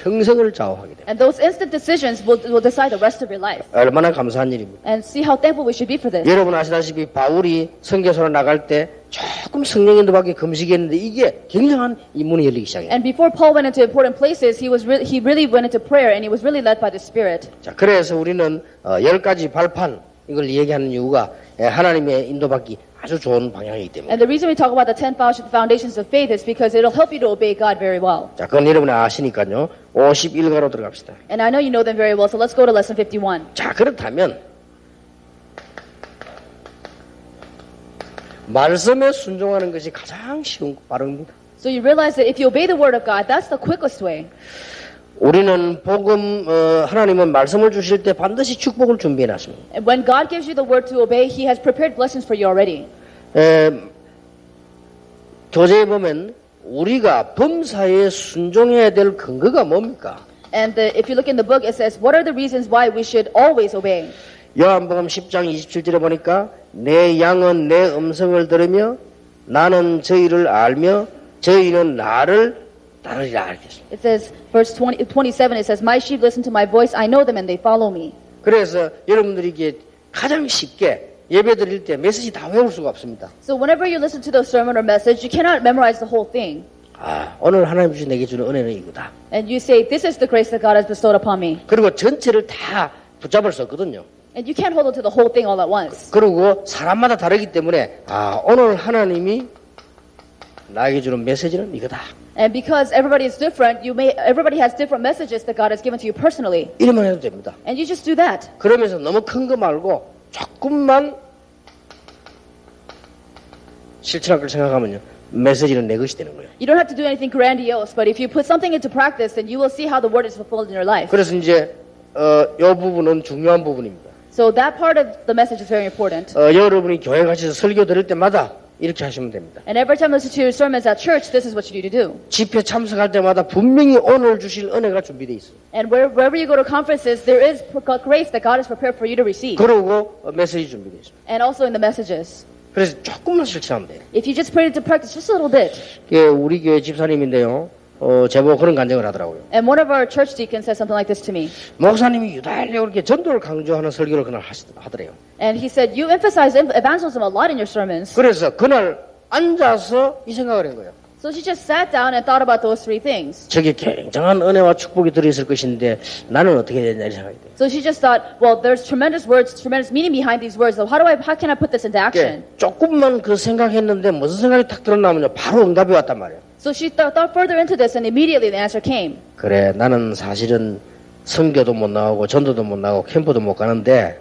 평생을 좌우하게 됩니다. And those instant decisions will decide the rest of your life. 얼마나 감사한 일입니다. And see how thankful we should be for this. 여러분 아시다시피 바울이 선교소로 나갈 때 조금 성령 인도받기 금식했는데 이게 굉장한 이 문이 열리기 시작해요. And before Paul went into important places, he really went into prayer and he was really led by the Spirit. 자, 그래서 우리는 10가지 발판 이걸 얘기하는 이유가 하나님의 인도받기 아주 좋은 방향이기 때문에. And the reason we talk about the 10 foundations of faith is because it'll help you to obey God very well. 자, 그건 여러분이 아시니까요. 51가로 들어갑시다. And I know you know them very well, so let's go to lesson 51. 자, 그렇다면 말씀에 순종하는 것이 가장 쉬운 빠릅니다. So you realize that if you obey the word of God, that's the quickest way. 우리는 복음 하나님은 말씀을 주실 때 반드시 축복을 준비해 놨습니다. And when God gives you the word to obey, He has prepared blessings for you already. 교재에 보면 우리가 범사에 순종해야 될 근거가 뭡니까? And if you look in the book, it says, what are the reasons why we should always obey? 요한복음 10장 27절에 보니까 내 양은 내 음성을 들으며 나는 저희를 알며 저희는 나를 따르리라 하겠습니다. It says, verse 27, it says, my sheep listen to my voice, I know them and they follow me. 그래서 여러분들이 이게 가장 쉽게 예배 드릴 때 메시지 다 외울 수가 없습니다. So whenever you listen to the sermon or message, you cannot memorize the whole thing. 오늘 하나님 주신 내게 주는 은혜는 이거다. And you say, this is the grace that God has bestowed upon me. 그리고 전체를 다 붙잡을 수 없거든요. And you can't hold on to the whole thing all at once. 그리고 사람마다 다르기 때문에 오늘 하나님이 나에게 주는 메시지는 이거다. And because everybody is different, everybody has different messages that God has given to you personally. 이러면 해도 됩니다. And you just do that. 그러면서 너무 큰 거 말고 조금만 실천할 걸 생각하면요. 메시지는 내 것이 되는 거예요. You don't have to do anything grandiose, but if you put something into practice, then you will see how the word is fulfilled in your life. 그래서 이제 이 부분은 중요한 부분입니다. So that part of the message is very important. 여러분이 교회 가셔서 설교 들을 때마다 이렇게 하시면 됩니다. And every time you listen to your sermons at church, this is what you need to do. 집회 참석할 때마다 분명히 오늘 주실 은혜가 준비되어 있어요. And wherever you go to conferences, there is grace that God has prepared for you to receive. 그리고 메시지 준비되어 있어요. And also in the messages. 그래서 조금만 실천하면 돼요. If you just put it into practice just a little bit. 우리 교회 집사님인데요. 제보고 그런 간증을 하더라고요. And one of our church deacons said something like this to me. 목사님이 유달리 이렇게 전도를 강조하는 설교를 그날 하더래요. And he said, you emphasize evangelism a lot in your sermons. 그래서 그날 앉아서 이 생각을 한 거예요. So she just sat down and thought about those three things. 저게 굉장한 은혜와 축복이 들어있을 것인데 나는 어떻게 해야 되냐 이 생각이 돼요. So she just thought, well, there's tremendous words, tremendous meaning behind these words. So how can I put this into action? 조금만 그 생각했는데 무슨 생각이 탁 들어나면요 바로 응답이 왔단 말이에요. So she thought further into this, and immediately the answer came. 그래, 나는 사실은 선교도 못 나가고 전도도 못 나가고 캠프도 못 가는데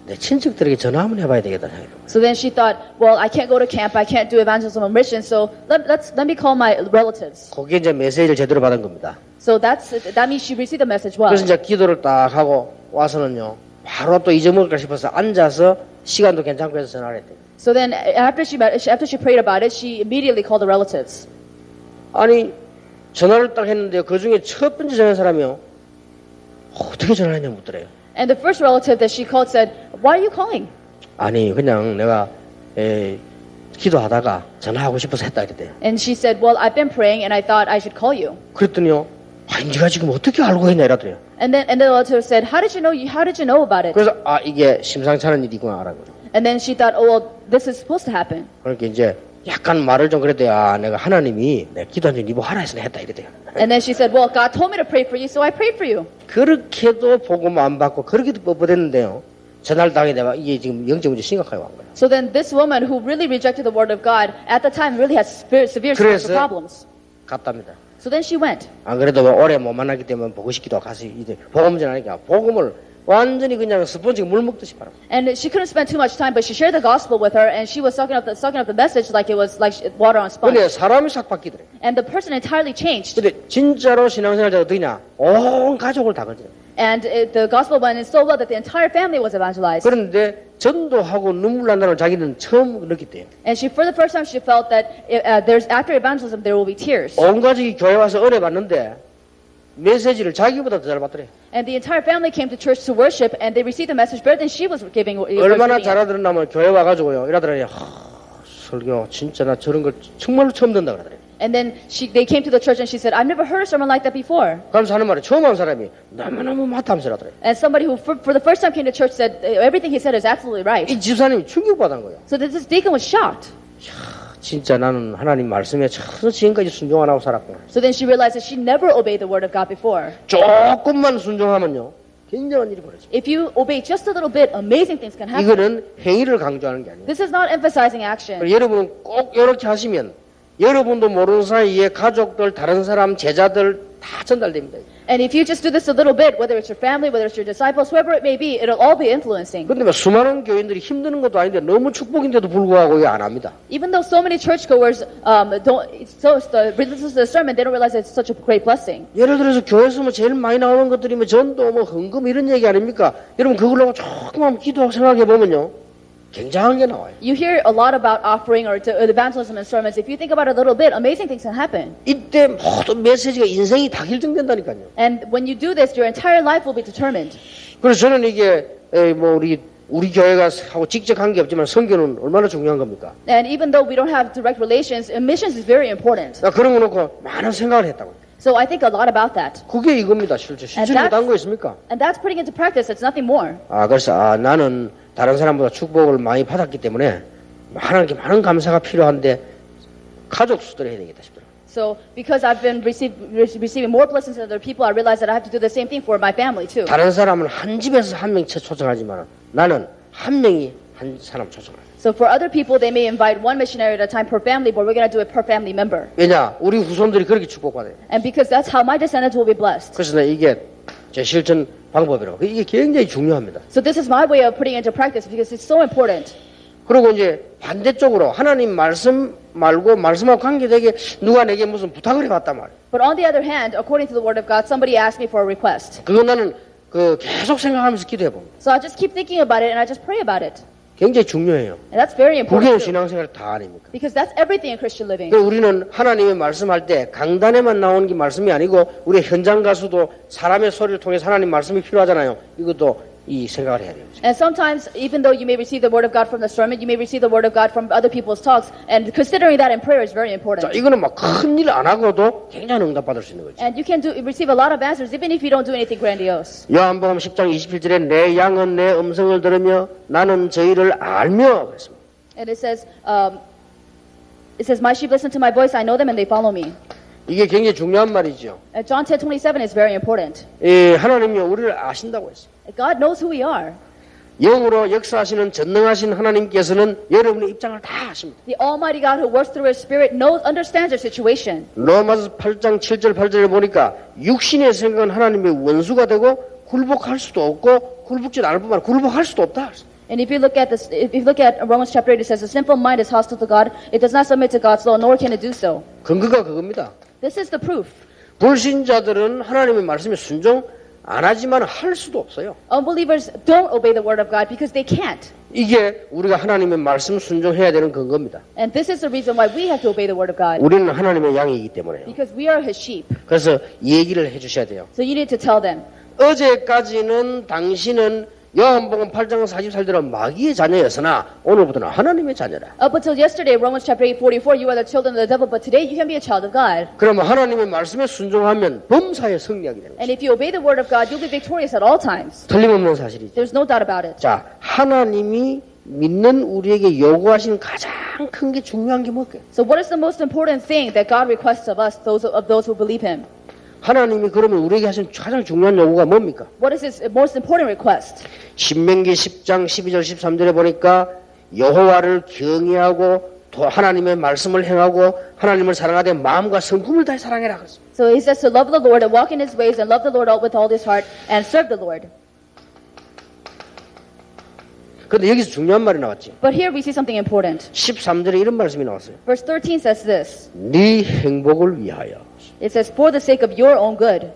내 친척들에게 전화 한번 해봐야 되겠다 생각해요. So then she thought, well, I can't go to camp, I can't do evangelism or mission, so let me call my relatives. 그게 이제 메시지를 제대로 받은 겁니다. So that means she received the message well. 그래서 이제 기도를 딱 하고 와서는요 바로 또 잊어먹을까 싶어서 앉아서 시간도 괜찮고 해서 전화를 했대요. So then after she prayed about it, she immediately called the relatives. 아니 전화를 딱 했는데 그 중에 첫 번째 전화한 사람이요 어떻게 전화했냐 묻더래요. And the first relative that she called said, why are you calling? 아니 그냥 내가 기도하다가 전화하고 싶어서 했다 그랬대요. And she said, well, I've been praying and I thought I should call you. 그랬더니요 네가 지금 어떻게 알고 했냐 이러더래요. And then the auditor said, how did you know about it? 그래서 이게 심상치 않은 일이구나 알아요. And then she thought, oh, well, this is supposed to happen. 그러니까 이제 약간 말을 좀 그래도 내가 하나님이 내 기도한 줄 니보 하라 해서 했다 이랬대요. And then she said, well, God told me to pray for you, so I prayed for you. 그렇게도 복음 안 받고 그렇게도 뻣뻣했는데요. 전날 당에 내가 이게 지금 영적 문제 심각하게 온 거예요. So then this woman who really rejected the word of God at the time really had severe 그래서- spiritual problems. 갔답니다. So then she went. 안 그래도 오래 못 만나기 때문에 보고 싶기도 하고 가서 이제 복음 전하니까 복음을 완전히 그냥 스펀지가 물 먹듯이 바라. And she couldn't spend too much time, but she shared the gospel with her, and she was sucking up the message like it was like water on sponge. 근데 사람이 싹 바뀌더래. And the person entirely changed. 근데 진짜로 신앙생활자가 어떠냐? 온 가족을 다 걸죠. And the gospel went in so well that the entire family was evangelized. 그런데 전도하고 눈물 난다는 걸 자기는 처음 느꼈대요. And for the first time, she felt that after evangelism, there will be tears. 온 가족이 교회 와서 은혜 받는데 메시지를 자기보다 더 잘 받더래. And the entire family came to church to worship, and they received the message better than she was giving. 얼마나 잘하더냐면 교회 와가지고요. 이러더니 설교 진짜 나 저런 걸 정말로 처음 듣는다 그러더래. And then they came to the church, and she said, "I've never heard a sermon like that before." 그러면서 하는 말이 처음 한 사람이 너무너무 맞다면서 하더래. And somebody who, for the first time, came to church said everything he said is absolutely right. 이 집사님이 충격받은 거예요. So this deacon was shocked. 진짜 나는 하나님 말씀에 전혀 지금까지 순종 안 하고 살았구나. So then she realized that she never obeyed the word of God before. 조금만 순종하면요. 굉장한 일이 벌어져요. If you obey just a little bit, amazing things can happen. 이거는 행위를 강조하는 게 아니에요. This is not emphasizing action. 여러분은 꼭 이렇게 하시면 여러분도 모르는 사이에 가족들, 다른 사람, 제자들 다 전달됩니다. And if you just do this a little bit, whether it's your family, whether it's your disciples, whoever it may be, it'll all be influencing. 그런데 뭐 수많은 교인들이 힘드는 것도 아닌데 너무 축복인데도 불구하고 이거 안 합니다. Even though so many churchgoers listen to the sermon, they don't realize it's such a great blessing. 예를 들어서 교회에서 뭐 제일 많이 나오는 것들이 뭐 전도, 뭐 헌금 이런 얘기 아닙니까? 여러분 그걸로 조금만 기도하고 생각해 보면요. 굉장한 게 나와요. You hear a lot about offering or evangelism in sermons. If you think about it a little bit, amazing things can happen. 이때 모든 메시지가 인생이 다 결정된다니까요. And when you do this, your entire life will be determined. 그래서 저는 이게 뭐 우리 교회가 하고 직접 관계 없지만 선교는 얼마나 중요한 겁니까? And even though we don't have direct relations, missions is very important. 나 그런 거 놓고 많은 생각을 했다고. So I think a lot about that. 그게 이겁니다. 실제 못한 거 있습니까? And that's putting into practice. It's nothing more. 그래서 나는 다른 사람보다 축복을 많이 받았기 때문에 하나님께 많은 감사가 필요한데 가족 수들을 해야 되겠다 싶더라고요. So because I've been receiving more blessings than other people, I realize that I have to do the same thing for my family too. 다른 사람은 한 집에서 한 명 초청하지만 나는 한 명이 한 사람 초청해요. So for other people, they may invite one missionary at a time per family, but we're going to do it per family member. 왜냐? 우리 후손들이 그렇게 축복받아요. And because that's how my descendants will be blessed. 그래서 이게 제 실천 방법이라고. 이게 굉장히 중요합니다. So this is my way of putting into practice because it's so important. 그리고 이제 반대쪽으로 하나님 말씀 말고 말씀하고 관계되게 누가 내게 무슨 부탁을 해왔단 말이에요. But on the other hand, according to the word of God, somebody asked me for a request. 그거 나는 계속 생각하면서 기도해 봅니다. So I just keep thinking about it and I just pray about it. 굉장히 중요해요. And that's very 그게 important too, 신앙생활 다 아닙니까? because that's everything in Christian living. 그래서 우리는 하나님의 말씀할 때 강단에만 나오는 게 말씀이 아니고 우리 현장 가수도 사람의 소리를 통해 하나님 말씀이 필요하잖아요. 이것도 이 생각을 해야 돼요. And sometimes, even though you may receive the word of God from the sermon, you may receive the word of God from other people's talks, and considering that in prayer is very 자, important. 이거는 막 큰 일 안 하고도 굉장히 응답받을 수 있는 거죠. And you can receive a lot of answers even if you don't do anything grandiose. 요한복음 10장 27절에 내 양은 내 음성을 들으며 나는 저희를 알며 그랬습니다. And it says, my sheep listen to my voice, I know them, and they follow me. 이게 굉장히 중요한 말이죠. John 10:27 is very important. 하나님이 우리를 아신다고 했어요. God knows who we are. 영으로 역사하시는 전능하신 하나님께서는 여러분의 입장을 다 아십니다. The Almighty God who works through His Spirit understands your situation. 로마서 8장 7절 8절에 보니까 육신의 생각은 하나님의 원수가 되고 굴복할 수도 없고 굴복지 않을 뿐만 아니라 굴복할 수도 없다. And if you look at this, if you look at Romans chapter 8, it says the sinful mind is hostile to God. It does not submit to God's law, nor can it do so. 근거가 그겁니다. This is the proof. 불신자들은 하나님의 말씀에 순종 안 하지만 할 수도 없어요. Unbelievers don't obey the word of God because they can't. 이게 우리가 하나님의 말씀 순종해야 되는 근거입니다. And this is the reason why we have to obey the word of God. 우리는 하나님의 양이기 때문에요. Because we are His sheep. 그래서 얘기를 해주셔야 돼요. So you need to tell them. 어제까지는 당신은 요한복음 8장 44절은 마귀의 자녀였으나 오늘부터는 하나님의 자녀라. Up until yesterday, Romans chapter 8:44, you are the children of the devil, but today you can be a child of God. 그러면 하나님의 말씀에 순종하면 범사에 승리하게 되는 And 거죠. if you obey the word of God, you'll be victorious at all times. 틀림없는 사실이죠. There's no doubt about it. 자, 하나님이 믿는 우리에게 요구하시는 가장 큰 게 중요한 게 뭘까요? So what is the most important thing that God requests of us, those who believe Him? 하나님이 그러면 우리에게 하신 가장 중요한 요구가 뭡니까? What is His most important request? 신명기 10장 12절 13절에 보니까 여호와를 경외하고 또 하나님의 말씀을 행하고 하나님을 사랑하되 마음과 성품을 다해 사랑해라 그랬습니다. So He says to love the Lord and walk in His ways and love the Lord with all His heart and serve the Lord. 그런데 여기서 중요한 말이 나왔지. But here we see something important. 13절에 이런 말씀이 나왔어요. Verse 13 says this. 네 행복을 위하여. It says, for the sake of your own good.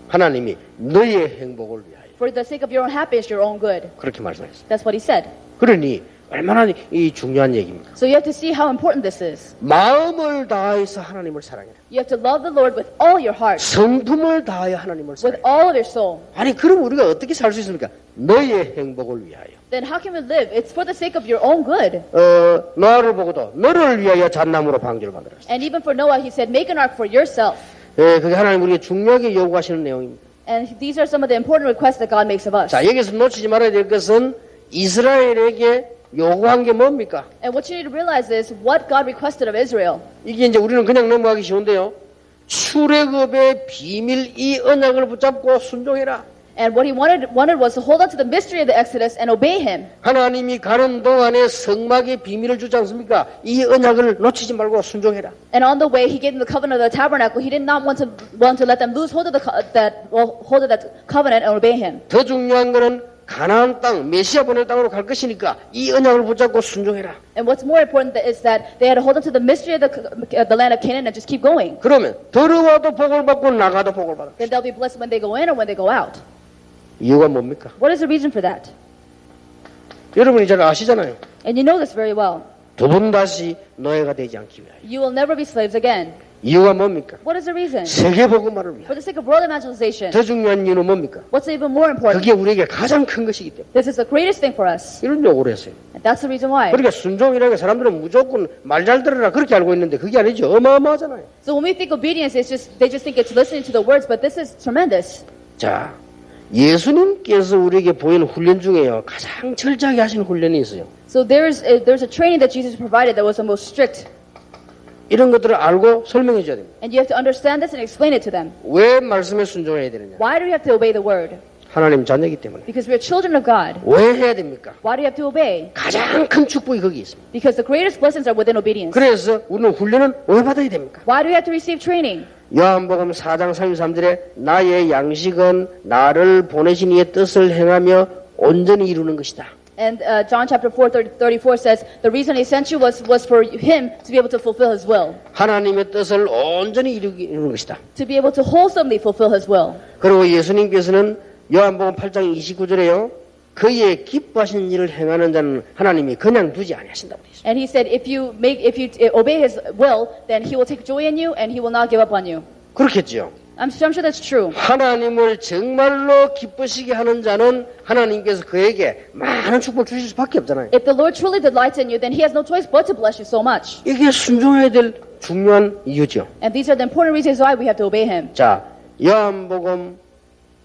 하나님이 너의 행복을 위하여. For the sake of your own happiness, your own good. 그렇게 말씀하셨어요. That's what He said. 그러니 얼마나 이 중요한 얘기입니까? So you have to see how important this is. 마음을 다해서 하나님을 사랑해라. You have to love the Lord with all your heart, 성품을 다하여 하나님을 with 사랑해라. all of your soul. 아니 그럼 우리가 어떻게 살 수 있습니까? 너의 행복을 위하여. Then how can we live? It's for the sake of your own good. 노아를 보고도 너를 위하여 잣나무로 방주를 만들었어. And even for Noah, He said, make an ark for yourself. 그게 하나님 우리에게 중요하게 요구하시는 내용입니다. And these are some of the important requests that God makes of us. 자, 여기서 놓치지 말아야 될 것은 이스라엘에게 요구한 게 뭡니까? And what you need to realize is what God requested of Israel. 이게 이제 우리는 그냥 넘어가기 쉬운데요. 출애굽의 비밀 이 언약을 붙잡고 순종해라. And what He wanted was to hold on to the mystery of the Exodus and obey Him. 하나님이 가는 동안에 성막의 비밀을 주지 않습니까? 이 언약을 놓치지 말고 순종해라. And on the way, He gave them the covenant of the tabernacle. He did not want to let them lose hold of that covenant and obey Him. 더 중요한 거는 가나안 땅, 메시아 보낼 땅으로 갈 것이니까 이 언약을 붙잡고 순종해라. And what's more important is that they had to hold on to the mystery of the land of Canaan and just keep going. 그러면 들어와도 복을 받고 나가도 복을 받아. Then they'll be blessed when they go in or when they go out. 이유가 뭡니까? What is the reason for that? 여러분이 잘 아시잖아요. And you know this very well. 두 번 다시 노예가 되지 않기 위하여. You will never be slaves again. 이유가 뭡니까? What is the reason? 세계 복음화를 위하여. For the sake of world evangelization. 더 중요한 이유는 뭡니까? What's even more important? 그게 우리에게 가장 큰 것이기 때문에 This is the greatest thing for us. 이런 요구를 했어요. And that's the reason why. 그러니까 순종이라는 게 사람들은 무조건 말 잘 들으라 그렇게 알고 있는데 그게 아니죠. 어마어마하잖아요. So when we think obedience, they just think it's listening to the words, but this is tremendous. 자, 예수님께서 우리에게 보이는 훈련 중에요. 가장 철저하게 하시는 훈련이 있어요. So there's a training that Jesus provided that was the most strict. 이런 것들을 알고 설명해 줘야 됩니다. And you have to understand this and explain it to them. 왜 말씀에 순종해야 되느냐? Why do we have to obey the word? 하나님 자녀이기 때문에. Because we're children of God. 왜 해야 됩니까? Why do you have to obey? 가장 큰 축복이 거기 있습니다. Because the greatest blessings are within obedience. 그래서 우리는 훈련은 왜 받아야 됩니까? Why do we have to receive training? 요한복음 4장 33절에 나의 양식은 나를 보내신 이의 뜻을 행하며 온전히 이루는 것이다. And John chapter 4:34 says, the reason He sent you was for Him to be able to fulfill His will. 하나님의 뜻을 온전히 이루는 것이다. To be able to wholesomely fulfill His will. 그리고 예수님께서는 요한복음 8장 29절에요. 그의 기뻐하시는 일을 행하는 자는 하나님이 그냥 두지 아니하신다고 되어 있습니다. And He said, if you obey His will, then He will take joy in you and He will not give up on you. 그렇겠죠. I'm sure that's true. 하나님을 정말로 기쁘시게 하는 자는 하나님께서 그에게 많은 축복을 주실 수밖에 없잖아요. If the Lord truly delights in you, then He has no choice but to bless you so much. 이게 순종해야 될 중요한 이유죠. And these are the important reasons why we have to obey Him. 자, 요한복음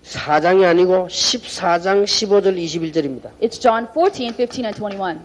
4장이 아니고 14장 15절 21절입니다. It's John 14, 15, and 21.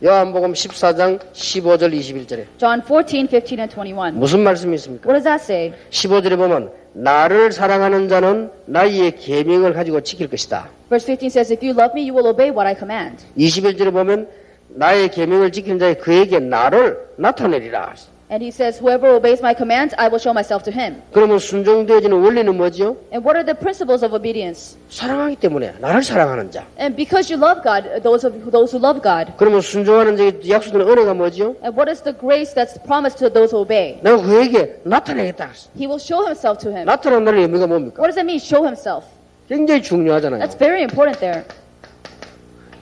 요한복음 14장 15절 21절에 John 14, 15, and 21. 무슨 말씀이 있습니까? What does that say? 15절에 보면 나를 사랑하는 자는 나의 계명을 가지고 지킬 것이다. Verse 15 says, if you love me, you will obey what I command. 21절에 보면 나의 계명을 지키는 자에 그에게 나를 나타내리라. And He says, whoever obeys my commands, I will show myself to him. 그러면 순종되어지는 원리는 뭐죠? And what are the principles of obedience? 사랑하기 때문에 나를 사랑하는 자. And because you love God, those who love God. 그러면 순종하는 자에 약속되는 은혜가 뭐죠? And what is the grace that's promised to those who obey? 내가 그에게 나타내겠다. He will show Himself to him. 나타난다는 의미가 뭡니까? What does it mean, show Himself? 굉장히 중요하잖아요. That's very important there.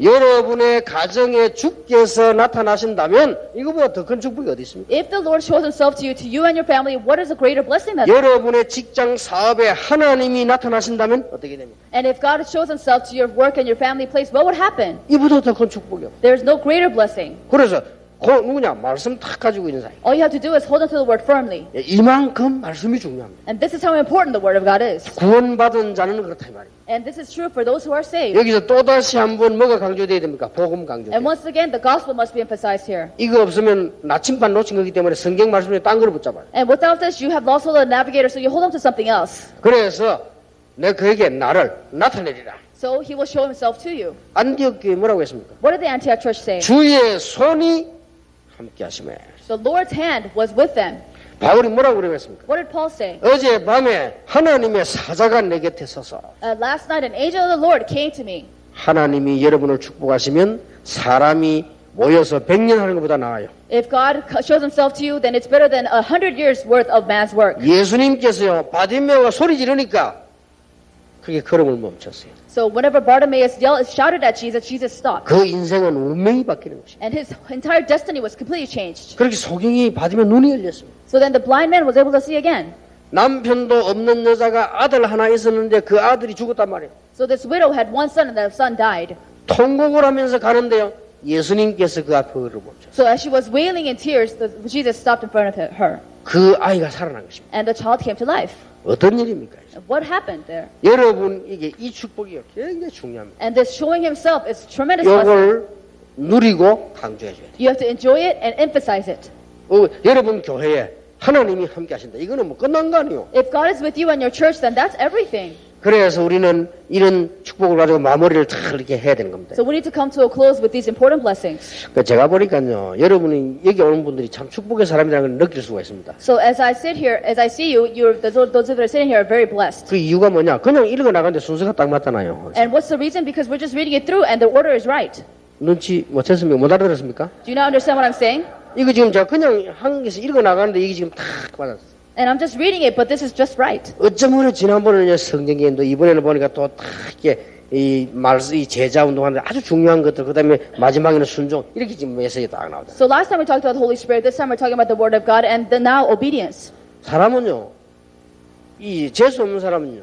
여러분의 가정에 주께서 나타나신다면 이거보다 더 큰 축복이 어디 있습니까? If the Lord shows himself to you and your family, what is a greater blessing than that? 여러분의 직장 사업에 하나님이 나타나신다면 어떻게 됩니까? And if God shows himself to your work and your family place, what would happen? 이보다 더 큰 축복이 없어요. There's no greater blessing. 그래서 누구냐? 말씀 탁 가지고 있는 사람. All you have to do is hold on to the word firmly. 이만큼 말씀이 중요합니다. And this is how important the word of God is. 구원받은 자는 그렇다 이 말이에요. And this is true for those who are saved. 여기서 또다시 한번 뭐가 강조돼야 됩니까? 복음 강조. And once again, the gospel must be emphasized here. 이거 없으면 나침반 놓친 거기 때문에 성경 말씀에 딴 거를 붙잡아요. And without this, you have lost hold of the navigator, so you hold on to something else. 그래서 내가 그에게 나를 나타내리라. So he will show himself to you. 안디옥 교회 뭐라고 했습니까? What did the Antioch church say? 주의 손이 함께 하시매. The Lord's hand was with them. 바울이 뭐라고 그랬습니까? What did Paul say? 어젯밤에 하나님의 사자가 내 곁에 서서 Last night, an angel of the Lord came to me. 하나님이 여러분을 축복하시면 사람이 모여서 100년 하는 것보다 나아요. If God shows himself to you, then it's better than 100 years worth of man's work. 예수님께서요 바디메오가 소리 지르니까 그게 걸음을 멈췄어요. So whenever Bartimaeus shouted at Jesus, Jesus stopped. 그 인생은 운명이 바뀌는 것입니다. And his entire destiny was completely changed. 그렇게 소경이 바디메오 눈이 열렸습니다. So then the blind man was able to see again. 남편도 없는 여자가 아들 하나 있었는데 그 아들이 죽었단 말이에요. So this widow had one son and that son died. 통곡을 하면서 가는데요. 예수님께서 그 앞에 걸음을 멈췄어요. So as she was wailing in tears, Jesus stopped in front of her. 그 아이가 살아난 것입니다. And the child came to life. 어떤 일입니까? What happened there? 여러분에게 이 축복이 굉장히 중요합니다. And this showing himself is tremendous blessing. 이걸 누리고 강조해 줘야 돼요. You have to enjoy it and emphasize it. 여러분 교회에 하나님이 함께 하신다. 이거는 뭐 끝난 거 아니에요. If God is with you and your church, then that's everything. 그래서 우리는 이런 축복을 가지고 마무리를 다 이렇게 해야 되는 겁니다. So we need to come to a close with these important blessings. 제가 보니까요, 여러분이 여기 오는 분들이 참 축복의 사람이라는 걸 느낄 수가 있습니다. So as I sit here, as I see you, those that are sitting here are very blessed. 그 이유가 뭐냐? 그냥 읽어 나가는데 순서가 딱 맞잖아요. And what's the reason? Because we're just reading it through and the order is right. 눈치 못 챘습니까? 못 알아들었습니까? Do you now understand what I'm saying? 이거 지금 제가 그냥 한국에서 읽어 나가는데 이게 지금 딱 맞았어요. And I'm just reading it, but this is just right. 어쩌면 지난번에는 성경에 또 이번에는 보니까 또 딱 이렇게 이 제자 운동하는데 아주 중요한 것들, 그 다음에 마지막에는 순종, 이렇게 지금 메시지 딱 나오죠. So last time we talked about the Holy Spirit, this time we're talking about the Word of God, and now obedience. 사람은요, 이 재수 없는 사람은요,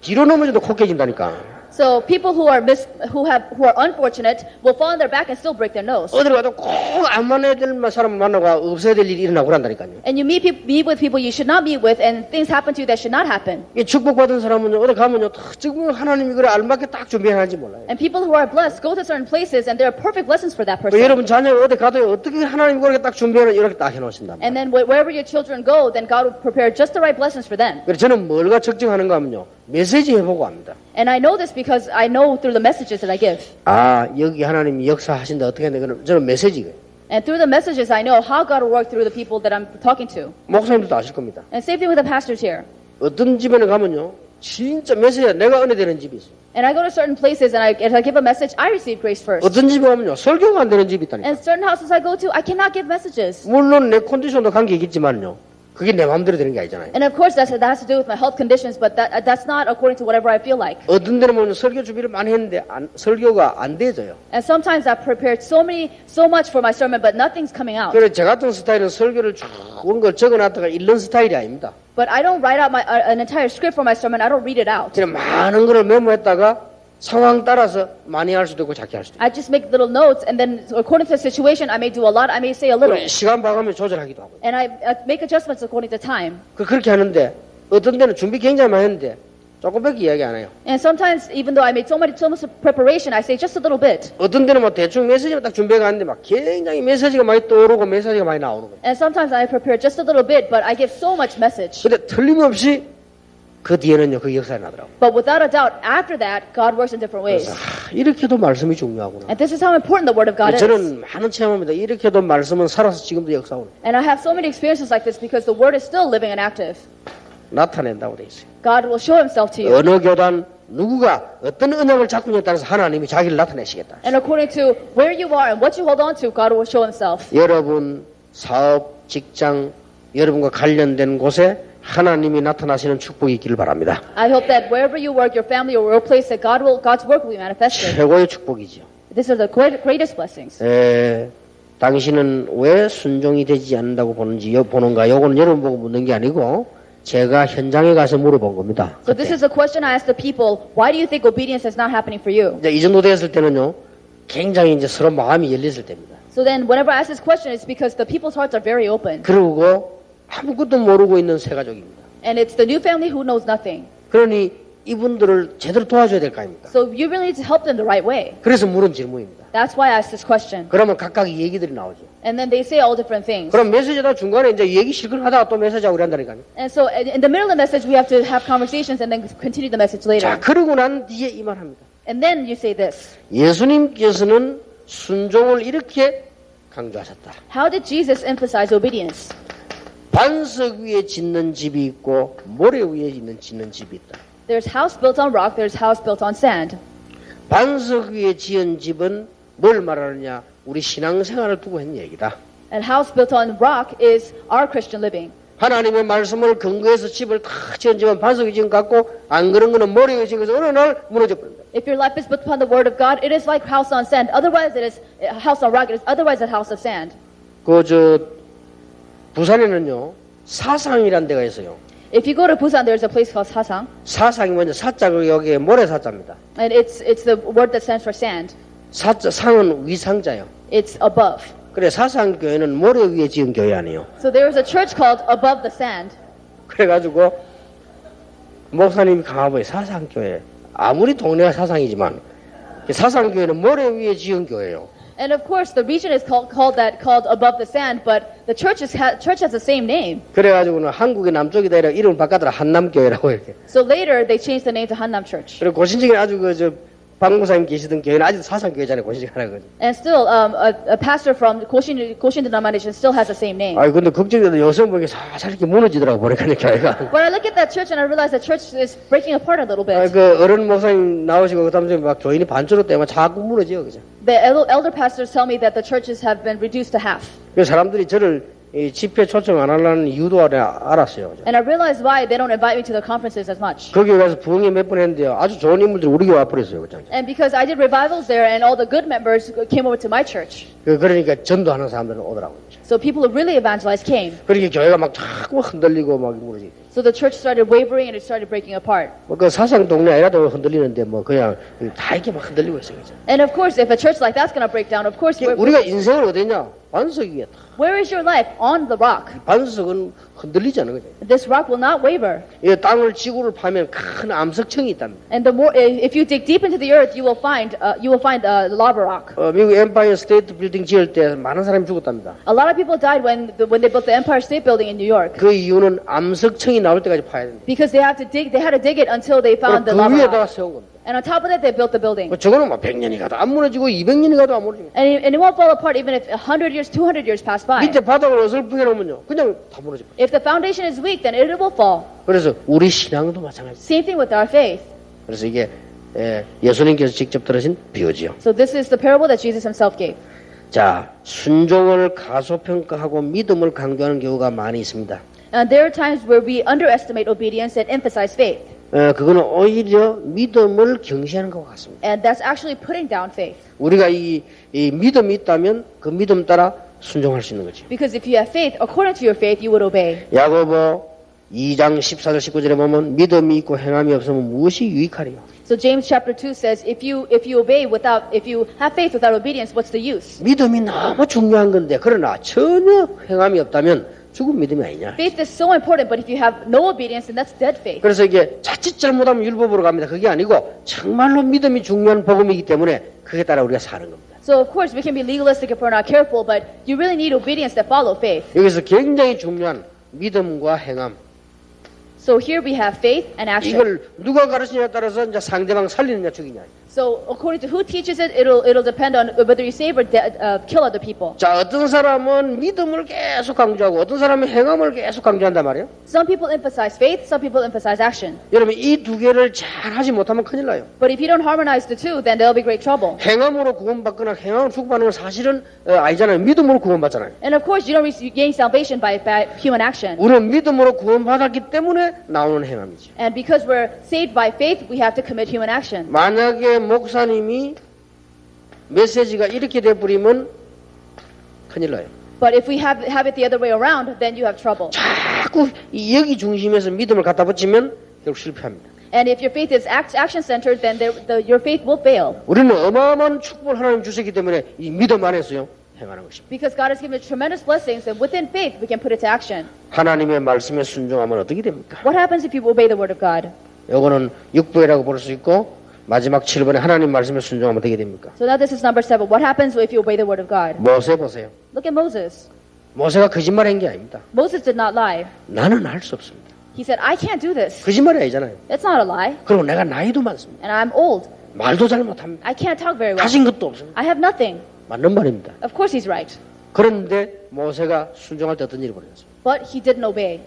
뒤로 넘어져도 코 깨진다니까. So people who are unfortunate will fall on their back and still break their nose. 어디를 가도 꼭 안 만나야 될 사람을 만나고 없어야 될 일이 일어나고 그런다니까요. And you meet with people you should not meet with, and things happen to you that should not happen. 이 축복받은 사람은요, 어디 가면요, 지금 하나님이 그래 알맞게 딱 준비해놨는지 몰라요. And people who are blessed go to certain places, and there are perfect lessons for that person. 여러분 자녀가 어디 가도 어떻게 하나님이 그렇게 딱 준비해놓은 이렇게 딱 해놓으신단 말이에요. And then wherever your children go, then God will prepare just the right blessings for them. 그래서 저는 뭘가 적정하는가 하면요, 메시지 해보고 합니다. And I know this because I know through the messages that I give. 아, 여기 하나님이 역사하신다 어떻게 하는데 그건 저는 메시지예요. And through the messages, I know how God will work through the people that I'm talking to. 목사님들도 아실 겁니다. And same thing with the pastors here. 어떤 집에는 가면요, 진짜 메시지가 내가 은혜 되는 집이 있어요. And I go to certain places, and as I give a message, I receive grace first. 어떤 집에 가면요, 설교가 안 되는 집이 있다니까. And certain houses I go to, I cannot give messages. 물론 내 컨디션도 관계있겠지만요, 그게 내 마음대로 되는 게 아니잖아요. And of course, that has to do with my health conditions, but that's not according to whatever I feel like. 어떤 데는 보면 설교 준비를 많이 했는데 설교가 안 돼져요. And sometimes I've prepared so much for my sermon, but nothing's coming out. 그래서 저 같은 스타일은 설교를 쭉 온 걸 적어놨다가 읽는 스타일이 아닙니다. But I don't write out an entire script for my sermon. I don't read it out. 그냥 많은 거를 메모했다가 상황 따라서 많이 할 수도 있고 작게 할 수도 있고. I just make little notes, and then according to the situation, I may do a lot, I may say a little. 시간 봐가며 조절하기도 하고. And I make adjustments according to time. 그렇게 하는데 어떤 데는 준비 굉장히 많이 했는데 조금밖에 이야기 안 해요. And sometimes, even though I made so much preparation, I say just a little bit. 어떤 데는 뭐 대충 메시지만 딱 준비해 갔는데 막 굉장히 메시지가 많이 떠오르고 메시지가 많이 나오는 거예요. And sometimes I prepare just a little bit, but I give so much message. 근데 틀림없이 그 뒤에는요, 그 역사가 나더라고요. But without a doubt, after that, God works in different ways. 이렇게도 말씀이 중요하구나. And this is how important the Word of God is. 저는 많은 체험합니다. 이렇게도 말씀은 살아서 지금도 역사오는. And I have so many experiences like this because the Word is still living and active. 나타낸다고 돼 있어요. God will show Himself to you. 어느 교단 누구가 어떤 언약을 잡느냐에 따라서 하나님이 자기를 나타내시겠다. And according to where you are and what you hold on to, God will show Himself. 여러분 사업, 직장, 여러분과 관련된 곳에 하나님이 나타나시는 축복이 있기를 바랍니다. I hope that wherever you work, your family or workplace, that God's work will be manifested. 최고의 축복이죠. These are the greatest blessings. 당신은 왜 순종이 되지 않는다고 보는가? 요거는 여러분 보고 묻는 게 아니고 제가 현장에 가서 물어본 겁니다. So this is a question I asked the people. Why do you think obedience is not happening for you? 이제 이 정도 됐을 때는요, 굉장히 이제 서로 마음이 열렸을 때입니다. So then whenever I ask this question, it's because the people's hearts are very open. 그러고 아무것도 모르고 있는 새 가족입니다. And it's the new family who knows nothing. 그러니 이분들을 제대로 도와줘야 될 거 아닙니까? So you really need to help them the right way. 그래서 물은 질문입니다. That's why I asked this question. 그러면 각각 얘기들이 나오죠. And then they say all different things. 그럼 메시지다 중간에 이제 얘기 실컷 하다가 또 메시지하고 그런다니까요. And so in the middle of the message, we have to have conversations and then continue the message later. 자, 그러고 난 뒤에 이 말 합니다. And then you say this. 예수님께서는 순종을 이렇게 강조하셨다. How did Jesus emphasize obedience? 반석 위에 짓는 집이 있고 모래 위에 짓는 집이 있다. There's house built on rock, there's house built on sand. 반석 위에 지은 집은 뭘 말하느냐? 우리 신앙생활을 두고 했는 얘기다. And house built on rock is our Christian living. 하나님의 말씀을 근거해서 집을 다 지은 집은 반석 위에 지은 것 같고 안 그런 거는 모래 위에 지은 것은 어느 날 무너져 버린다. If your life is built upon the word of God, it is like house on sand. Otherwise, it is a house on rock. It is otherwise a house of sand. 부산에는요 사상이라는 데가 있어요. If you go to Busan, there's a place called Sasang, 사상이 먼저 사자가 여기에 모래 사자입니다. and it's the word that stands for sand. 상은 위상자요. It's above. 그래 사상 교회는 모래 위에 지은 교회 아니에요. So there is a church called Above the Sand. 그래가지고 목사님이 강화보에 사상 교회 아무리 동네가 사상이지만 사상 교회는 모래 위에 지은 교회예요. And of course, the region is called Above the Sand, but the church has the same name. 그래가지고는 한국의 남쪽이다 이라 이름을 바꿨더라 한남교회라고 이렇게. So later, they changed the name to Hannam Church. 그리고 고신중에 아주 박 목사님 계시던 교회는 아직도 사상 교회잖아요. 고신중 하는 거죠. And still, a pastor from Goshin denomination still has the same name. 아 근데 걱정돼도 요새 보니까 살살 이렇게 무너지더라고 보니까 교회가. When I look at that church and I realize the church is breaking apart a little bit. 그 어른 목사님 나오시고 그다음에 막 교인이 반주로 때문에 자꾸 무너져요, 그죠? The elder pastors tell me that the churches have been reduced to half. 그 사람들이 저를 이 집회 초청 안 하려는 이유도 알았어요. 그죠? And I realize why they don't invite me to the conferences as much. 거기 가서 부흥회 몇 번 했는데요. 아주 좋은 인물들이 우리 교회 와버렸어요. 그죠? And because I did revivals there and all the good members came over to my church. 그러니까 전도하는 사람들은 오더라고요. So people who really evangelized came. 그러니까 교회가 막 자꾸 흔들리고 막 무너지고. So the church started wavering and it started breaking apart. 그 사상 동네 아니라도 흔들리는데 뭐 그냥 다 이렇게 막 흔들리고 있어요. 그죠? And of course, if a church like that's going to break down, of course, 우리가 인생을 어디냐? 반석 위에. where is your life? On the rock. 반석은 흔들리지 않은 거죠. This rock will not waver. 이 땅을 지구를 파면 큰 암석층이 있답니다. And the more, if you dig deep into the earth, you will find lava rock. 미국 엠파이어 스테이트 빌딩 지을 때 많은 사람이 죽었답니다. A lot of people died when they built the Empire State Building in New York 그 이유는 암석층이 나올 때까지 파야 됩니다. because they had to dig it until they found the 그 lava 위에다가 rock. 세운 겁니다. And on top of that, they built the building. 저거는 뭐 100년이 가도 안 무너지고 200년이 가도 안 무너지고 And it won't fall apart even if 100 years, 200 years pass by. 밑에 바닥을 어설프게 놓으면요 그냥 다 무너져. If the foundation is weak, then it will fall. 그래서 우리 신앙도 마찬가지. Same thing with our faith. 그래서 이게 예수님께서 직접 들으신 비유지요. So this is the parable that Jesus himself gave. 자, 순종을 가소평가하고 믿음을 강조하는 경우가 많이 있습니다. And there are times where we underestimate obedience and emphasize faith. 그거는 오히려 믿음을 경시하는 것 같습니다. And that's actually putting down faith. 우리가 이 믿음이 있다면 그 믿음 따라 순종할 수 있는 거죠. Because if you have faith, according to your faith, you would obey. 야고보 2장 14절 19절에 보면 믿음이 있고 행함이 없으면 무엇이 유익하리요? So James chapter 2 says, if you have faith without obedience, what's the use? 믿음이 너무 중요한 건데 그러나 전혀 행함이 없다면 죽은 믿음이 아니냐? Faith is so important, but if you have no obedience, then that's dead faith. 그래서 이게 자칫 잘못하면 율법으로 갑니다. 그게 아니고 정말로 믿음이 중요한 복음이기 때문에 그에 따라 우리가 사는 겁니다. So of course we can be legalistic if we're not careful, but you really need obedience to follow faith. 여기서 굉장히 중요한 믿음과 행함. So here we have faith and action. 이걸 누가 가르치냐에 따라서 이제 상대방 살리느냐 죽이냐. So according to who teaches it, it'll depend on whether you save or kill other people. 자, 어떤 사람은 믿음을 계속 강조하고 어떤 사람은 행함을 계속 강조한단 말이에요. Some people emphasize faith, some people emphasize action. 여러분 이 두 개를 잘 하지 못하면 큰일 나요. But if you don't harmonize the two, then there'll be great trouble. 행함으로 구원받거나 행함으로 축복받는 건 사실은 아니잖아요. 믿음으로 구원받잖아요. And of course, you don't gain salvation by human action. 우리는 믿음으로 구원받았기 때문에 나오는 행함이죠. And because we're saved by faith, we have to commit human action. 만약에 목사님이 메시지가 이렇게 돼버리면 큰일 나요. But if we have it the other way around, then you have trouble. 자꾸 이 여기 중심에서 믿음을 갖다 붙이면 결국 실패합니다. And if your faith is action centered, then your faith will fail. 우리는 어마어마한 축복을 하나님 주셨기 때문에 이 믿음 안에서요 행하는 것입니다. Because God has given us tremendous blessings, and within faith we can put it to action. 하나님의 말씀에 순종하면 어떻게 됩니까? What happens if you obey the word of God? 요거는 6부이라고 볼 수 있고 마지막 7번에 하나님 말씀에 순종하면 어떻게 됩니까? So now this is number 7. What happens if you obey the word of God? 모세 보세요. Look at Moses. 모세가 거짓말한 게 아닙니다. Moses did not lie. 나는 할 수 없습니다. He said, I can't do this. 거짓말이 아니잖아요. It's not a lie. 그리고 내가 나이도 많습니다. And I'm old. 말도 잘 못합니다. I can't talk very well. 가진 것도 없습니다. I have nothing. 맞는 말입니다. Of course he's right. 그런데 모세가 순종할 때 어떤 일이 벌어졌어요? But he didn't obey.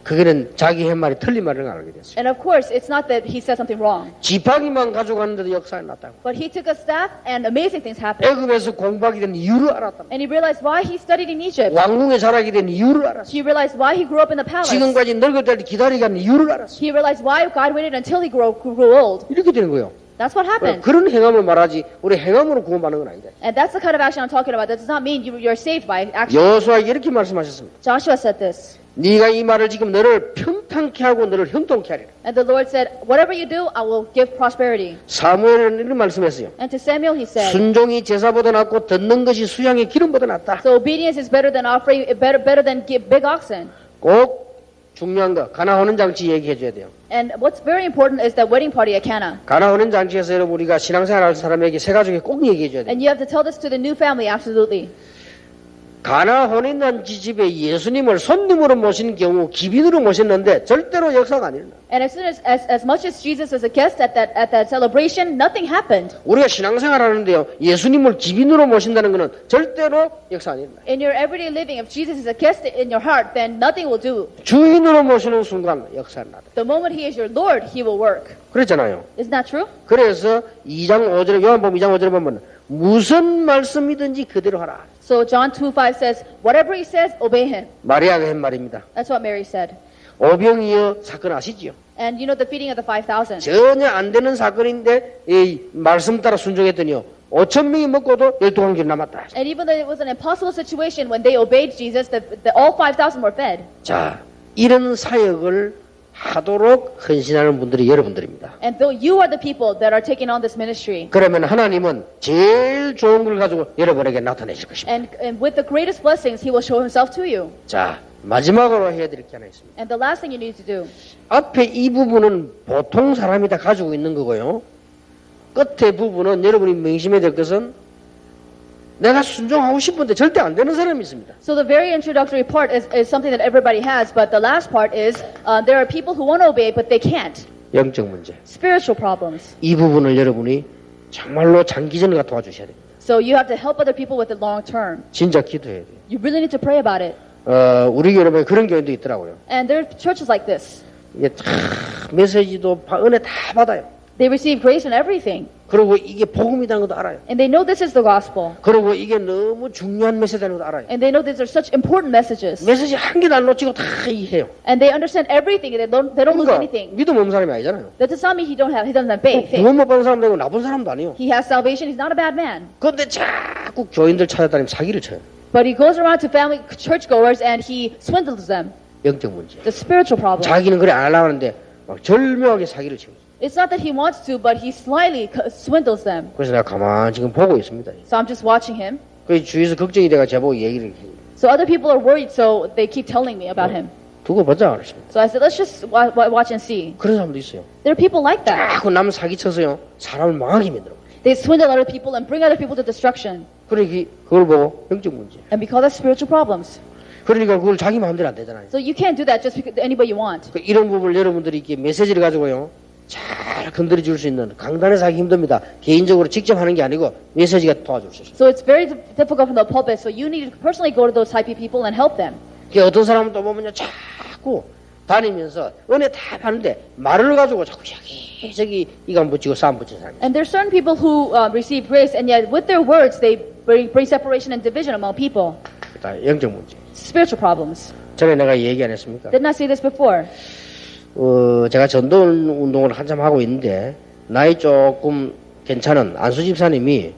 그게는 자기 한 말이 틀린 말을 알게 됐어요. And of course, it's not that he said something wrong. 지팡이만 가져갔는데도 역사가 났다고. But he took a staff and amazing things happened. 애굽에서 공부하게 된 이유를 알았다. And he realized why he studied in Egypt. 왕궁에 자라게 된 이유를 알았어. He realized why he grew up in the palace. 지금까지 늙을 때를 기다리게 한 이유를 알았어. He realized why God waited until he grew old. 이렇게 되는 거예요. That's what happened. 그런 행함을 말하지 우리 행함으로 구원받는 건 아니다. And that's the kind of action I'm talking about. That does not mean you're saved by action. 여호수아에게 이렇게 말씀하셨습니다. Joshua said this. 네가 이 말을 지금 너를 평탄케 하고 너를 형통케 하리라. And the Lord said, whatever you do, I will give prosperity. 사무엘은 이런 말씀했어요. And to Samuel he said, 순종이 제사보다 낫고 듣는 것이 수양의 기름보다 낫다. so obedience is better than offering, better than big oxen. 꼭 중요한 거 가나오는 장치 얘기해 줘야 돼요. And what's very important is that wedding party at Cana. 가나오는 장치에서 여러분 우리가 신앙생활 할 사람에게 세 가족에 꼭 얘기해 줘야 돼요. And you have to tell this to the new family, absolutely. 가나 혼인잔치 집에 예수님을 손님으로 모신 경우 기빈으로 모셨는데 절대로 역사가 안 일어나. And as soon as much as Jesus was a guest at that celebration, nothing happened. 우리가 신앙생활 하는데요. 예수님을 기빈으로 모신다는 것은 절대로 역사 안 일어나. In your everyday living, if Jesus is a guest in your heart, then nothing will do. 주인으로 모시는 순간 역사 안 나다. The moment he is your Lord, he will work. 그랬잖아요. Isn't that true? 그래서 2장 5절에 요한복음 2장 5절에 보면 무슨 말씀이든지 그대로 하라. So John 2:5 says, whatever he says, obey him. 마리아가 한 말입니다. That's what Mary said. 오병이어 사건 아시지요? And you know the feeding of the 5,000. 전혀 안 되는 사건인데 이 말씀 따라 순종했더니요. 5,000명이 먹고도 12관계 남았다. And even though it was an impossible situation, when they obeyed Jesus, all 5,000 were fed. 자, 이런 사역을 하도록 헌신하는 분들이 여러분들입니다. And though you are the people that are taking on this ministry, 그러면 하나님은 제일 좋은 걸 가지고 여러분에게 나타내실 것입니다. and with the greatest blessings, he will show himself to you. 자, 마지막으로 해야 될 게 하나 있습니다. And the last thing you need to do, 앞에 이 부분은 보통 사람이 다 가지고 있는 거고요. 끝에 부분은 여러분이 명심해야 될 것은 내가 순종하고 싶은데 절대 안 되는 사람이 있습니다. so the very introductory part is something that everybody has, but the last part is there are people who want to obey, but they can't. 영적 문제. Spiritual problems. 이 부분을 여러분이 정말로 장기전과 도와주셔야 됩니다. So you have to help other people with the long term. 진짜 기도해야 돼요. You really need to pray about it. 우리 교회에 그런 교회도 있더라고요. And there are churches like this. 이게 다 메시지도 은혜 다 받아요. They receive grace in everything. 그리고 이게 복음이라는 것도 알아요. And they know this is the gospel. 그리고 이게 너무 중요한 메시지라는 것도 알아요. And they know these are such important messages. 메시지 한 개도 안 놓치고 다 이해해요. And they understand everything. They don't lose 그러니까 anything. 믿음 없는 사람이 아니잖아요. That does not mean he doesn't have faith. 구원 못 받은 사람도 아니고 나쁜 사람도 아니에요. He has salvation. He's not a bad man. 그런데 자꾸 교인들 찾아다니면 사기를 쳐요. But he goes around to family churchgoers and he swindles them. 영적 문제. The spiritual problem. 자기는 그래 안 하려고 하는데 막 절묘하게 사기를 치고. It's not that he wants to, but he slyly swindles them. 그래서 내가 가만히 지금 보고 있습니다. So I'm just watching him. 그 주위에서 걱정이 돼가 저보고 얘기를 해요. So other people are worried, so they keep telling me about him. 두고 보자 그랬습니다. So I said, let's just watch and see. 그런 사람도 있어요. There are people like that. 자꾸 남 사기쳐서요 사람을 망하게 만들어. They swindle other people and bring other people to destruction. 그러니까 그걸 보고 영적 문제. And because of spiritual problems. 그러니까 그걸 자기 마음대로 안 되잖아요. So you can't do that just because any way you want. 이런 부분을 여러분들이 이렇게 메시지를 가지고요 잘 건드려 줄 수 있는 강단에서 하기 힘듭니다. 개인적으로 직접 하는 게 아니고 메시지가 도와줄 수 있어요. So it's very difficult from the pulpit. So you need to personally go to those type of people and help them. 어떤 사람은 또 보면요 자꾸 다니면서 은혜 다 받는데 말을 가지고 자꾸 저기 이거 안 붙이고 싸움 붙이는 사람이 있어요. And there's certain people who receive grace, and yet with their words they bring separation and division among people. 다 영적 문제. Spiritual problems. 전에 내가 얘기 안 했습니까? Didn't I say this before? 제가 전도 운동을 한참 하고 있는데 나이 조금 괜찮은 안수 집사님이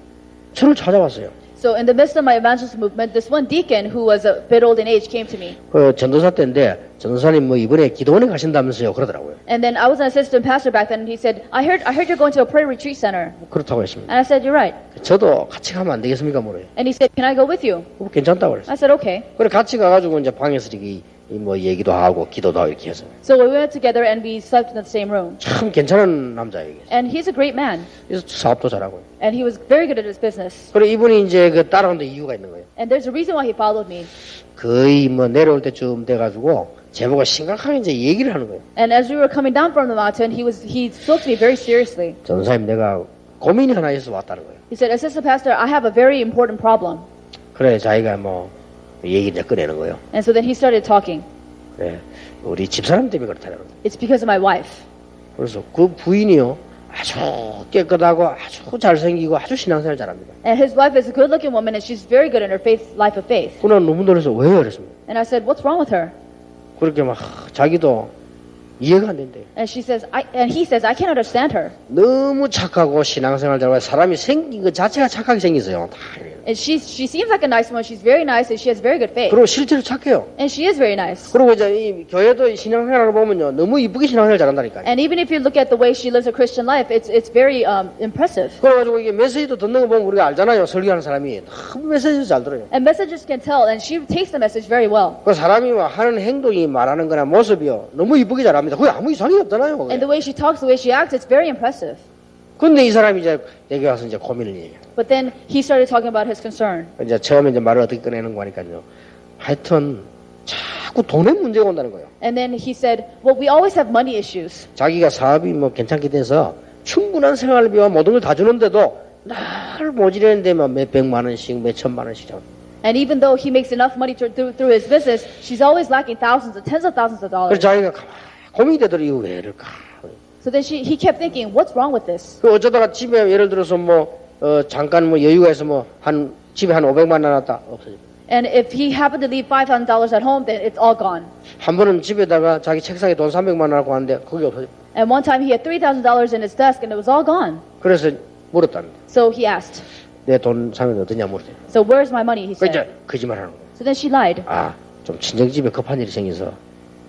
저를 찾아왔어요. So in the midst of my evangelist movement, this one deacon who was a bit old in age came to me. 그 전도사 때인데 전도사님 뭐 이번에 기도원에 가신다면서요 그러더라고요. And then I was an assistant pastor back then, and he said, I heard you're going to a prayer retreat center. 그렇다고 했습니다. And I said, you're right. 저도 같이 가면 안 되겠습니까 뭐래요. And he said, can I go with you? 괜찮다고 그랬어요. I said, okay. 그래 같이 가가지고 이제 방에서 이렇게 뭐 얘기도 하고 기도도 하고 이렇게 해서 So we went together and we slept in the same room. 참 괜찮은 남자예요. And he's a great man. 그래서 사업도 잘하고. And he was very good at his business. 그래 이분이 이제 그 따라오는 데 이유가 있는 거예요. And there's a reason why he followed me. 거의 뭐 내려올 때쯤 돼가지고 제보가 심각하게 이제 얘기를 하는 거예요. And as we were coming down from the mountain, he spoke to me very seriously. 전사님 내가 고민이 하나 있어서 왔다는 거예요. He said, Assistant Pastor, I have a very important problem. 그래 자기가 뭐 얘기 이제 꺼내는 거예요. And so then he started talking. 그래 우리 집사람 때문에 그렇다는 거예요. It's because of my wife. 그래서 그 부인이요 아주 깨끗하고 아주 잘생기고 아주 신앙생활 잘합니다. And his wife is a good-looking woman, and she's very good in her life of faith. 그러나 너무 놀라서 왜 그랬습니까? And I said, what's wrong with her? 그렇게 막 자기도 이해가 안 된대요. And he says, I can't understand her. 너무 착하고 신앙생활 잘하고 사람이 생긴 것 자체가 착하게 생겼어요. 다 이래요. And she seems like a nice woman. She's very nice, and she has very good faith. 그리고 실제로 착해요. And she is very nice. 그리고 이제 이 교회도 신앙생활을 보면요 너무 이쁘게 신앙생활 잘한다니까요. And even if you look at the way she lives her Christian life, it's very impressive. 그래가지고 이게 메시지도 듣는 거 보면 우리가 알잖아요. 설교하는 사람이 너무 메시지도 잘 들어요. And messengers can tell, and she takes the message very well. 그 사람이 막 하는 행동이 말하는 거나 모습이요 너무 이쁘게 잘합니다. 그게 아무 이상이 없잖아요. 그게. And the way she talks, the way she acts, it's very impressive. 근데 이 사람이 이제 내게 와서 이제 고민을 얘기해요. But then he started talking about his concern. 이제 처음에 이제 말을 어떻게 꺼내는 거니까요. 하여튼 자꾸 돈의 문제가 온다는 거예요. And then he said, well, we always have money issues. 자기가 사업이 뭐 괜찮게 돼서 충분한 생활비와 모든 걸 다 주는데도 날 모지르는데 막 몇 백만 원씩 몇 천만 원씩 잡. And even though he makes enough money through his business, she's always lacking thousands, tens of thousands of dollars. 그래서 자기가 가만히 고민이 되더니 이거 왜 이럴까. So then he kept thinking, what's wrong with this? 그 어쩌다가 집에 예를 들어서 뭐 잠깐 뭐 여유가 있어 뭐 한 집에 한 500만 원 놨다 없어져. And if he happened to leave $5,000 at home, then it's all gone. 한 번은 집에다가 자기 책상에 돈 300만 원 갖고 왔는데 그게 없어져. And one time he had $3,000 in his desk, and it was all gone. 그래서 물었답니다. So he asked, 내 돈 300만 어디냐 물었대요. so where's my money? He 그 said. 이제 거짓말하는 거예요. So then she lied. 아, 좀 친정집에 급한 일이 생겨서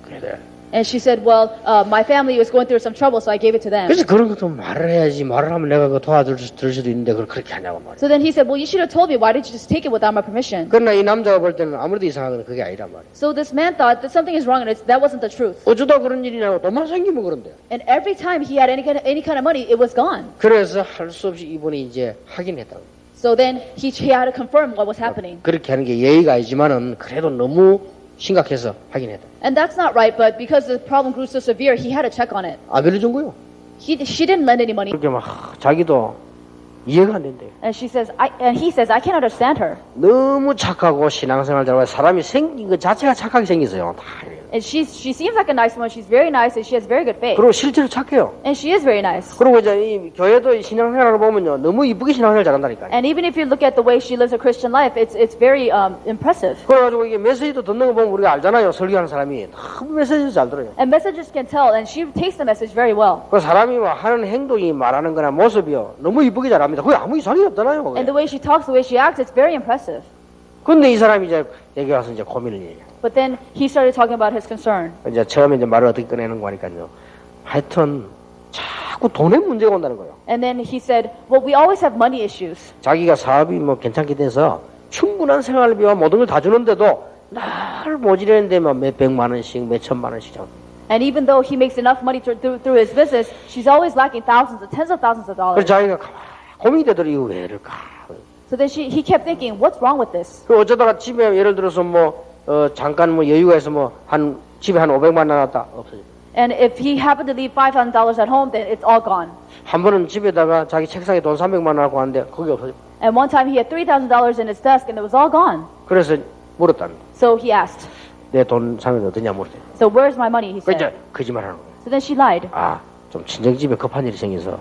그래. And she said, well, my family was going through some trouble, so I gave it to them. 그래서 그런 것도 말을 해야지. 말을 하면 내가 그 도와줄 수도 있는데 그걸 그렇게 하냐고 말이야. So then he said, well, you should have told me. Why did you just take it without my permission? 그러나 이 남자가 볼 때는 아무래도 이상한 건 그게 아니란 말이야. So this man thought that something is wrong, and that wasn't the truth. 어쩌다 그런 일이 나고 돈만 생기면 그런데. And every time he had any kind of money, it was gone. 그래서 할 수 없이 이분이 이제 확인했다고. So then he had to confirm what was happening. 그렇게 하는 게 예의가 아니지만은 그래도 너무 심각해서 확인했다. And that's not right, but because the problem grew so severe, he had to check on it. 안 빌려준 거요. She didn't lend any money. 그렇게 막 자기도 이해가 안 된대요. And he says, I can't understand her. 너무 착하고 신앙생활 잘하고 사람이 생긴 것 자체가 착하게 생겼어요. 다 이래요. And she seems like a nice woman. She's very nice, and she has very good faith. 그리고 실제로 착해요. And she is very nice. 그리고 이제 이 교회도 신앙생활을 보면요 너무 이쁘게 신앙생활 잘한다니까요. And even if you look at the way she lives her Christian life, it's very impressive. 그래가지고 이게 메시지도 듣는 거 보면 우리가 알잖아요. 설교하는 사람이 너무 메시지도 잘 들어요. And messengers can tell, and she takes the message very well. 그 사람이 막 하는 행동이 말하는 거나 모습이요 너무 이쁘게 잘합니다. 그게 아무 이상이 없잖아요. 그게. And the way she talks, the way she acts, it's very impressive. 근데 이 사람이 이제 여기 와서 이제 고민을 얘기해요. But then he started talking about his concern. 이제 처음에 이제 말을 어떻게 꺼내는 거니까요. 하여튼 자꾸 돈의 문제가 온다는 거예요. And then he said, well, we always have money issues. 자기가 사업이 뭐 괜찮게 돼서 충분한 생활비와 모든 걸 다 주는데도 날 모지르는데 막 몇 백만 원씩 몇 천만 원씩 잡. And even though he makes enough money through his business, she's always lacking thousands, tens of thousands of 그래서 dollars. 자기가 가만히 고민이 되더니 이거 왜 이럴까. So then he kept thinking, what's wrong with this? 그 어쩌다가 집에 예를 들어서 뭐 잠깐 뭐 여유가 있어 뭐 한 집에 한 500만 원 놨다 없어져. And if he happened to leave $5,000 at home, then it's all gone. 한 번은 집에다가 자기 책상에 돈 300만 원 갖고 왔는데 그게 없어져. And one time he had $3,000 in his desk, and it was all gone. 그래서 물었답니다. So he asked, 내 돈 300만 어디냐 물었대요. so where's my money? He 그 said. 이제 거짓말하는 거예요. So then she lied. 아, 좀 친정집에 급한 일이 생겨서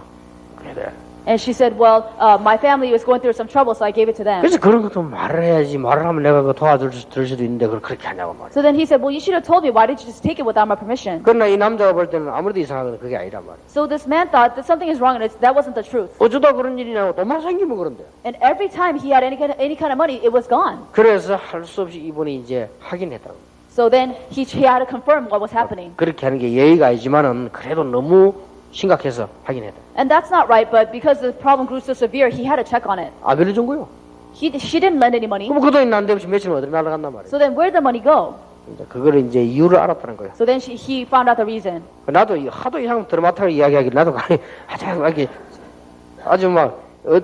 그래. And she said, well, my family was going through some trouble, so I gave it to them. 그래서 그런 것도 말을 해야지. 말을 하면 내가 그 도와줄 수도 있는데 그걸 그렇게 하냐고 말이야. So then he said, well, you should have told me. Why did you just take it without my permission? 그러나 이 남자가 볼 때는 아무래도 이상한 건 그게 아니란 말이야. So this man thought that something is wrong, and that wasn't the truth. 어쩌다 그런 일이냐고 돈만 생기면 그런데. And every time he had any kind of money, it was gone. 그래서 할 수 없이 이분이 이제 확인했다고. So then he had to confirm what was happening. 그렇게 하는 게 예의가 아니지만은 그래도 너무 심각해서 확인했다. And that's not right, but because the problem grew so severe, he had to check on it. 안 빌려준 거요. She didn't lend any money. 그럼 그 돈이 난데없이 며칠 어디 날아간단 말이야. So then where'd the money go? 이제 그거를 이제 이유를 알았다는 거예요. So then he found out the reason. 나도 하도 이 사람 드라마틱하게 이야기하길 나도 하자 이렇게 아주 막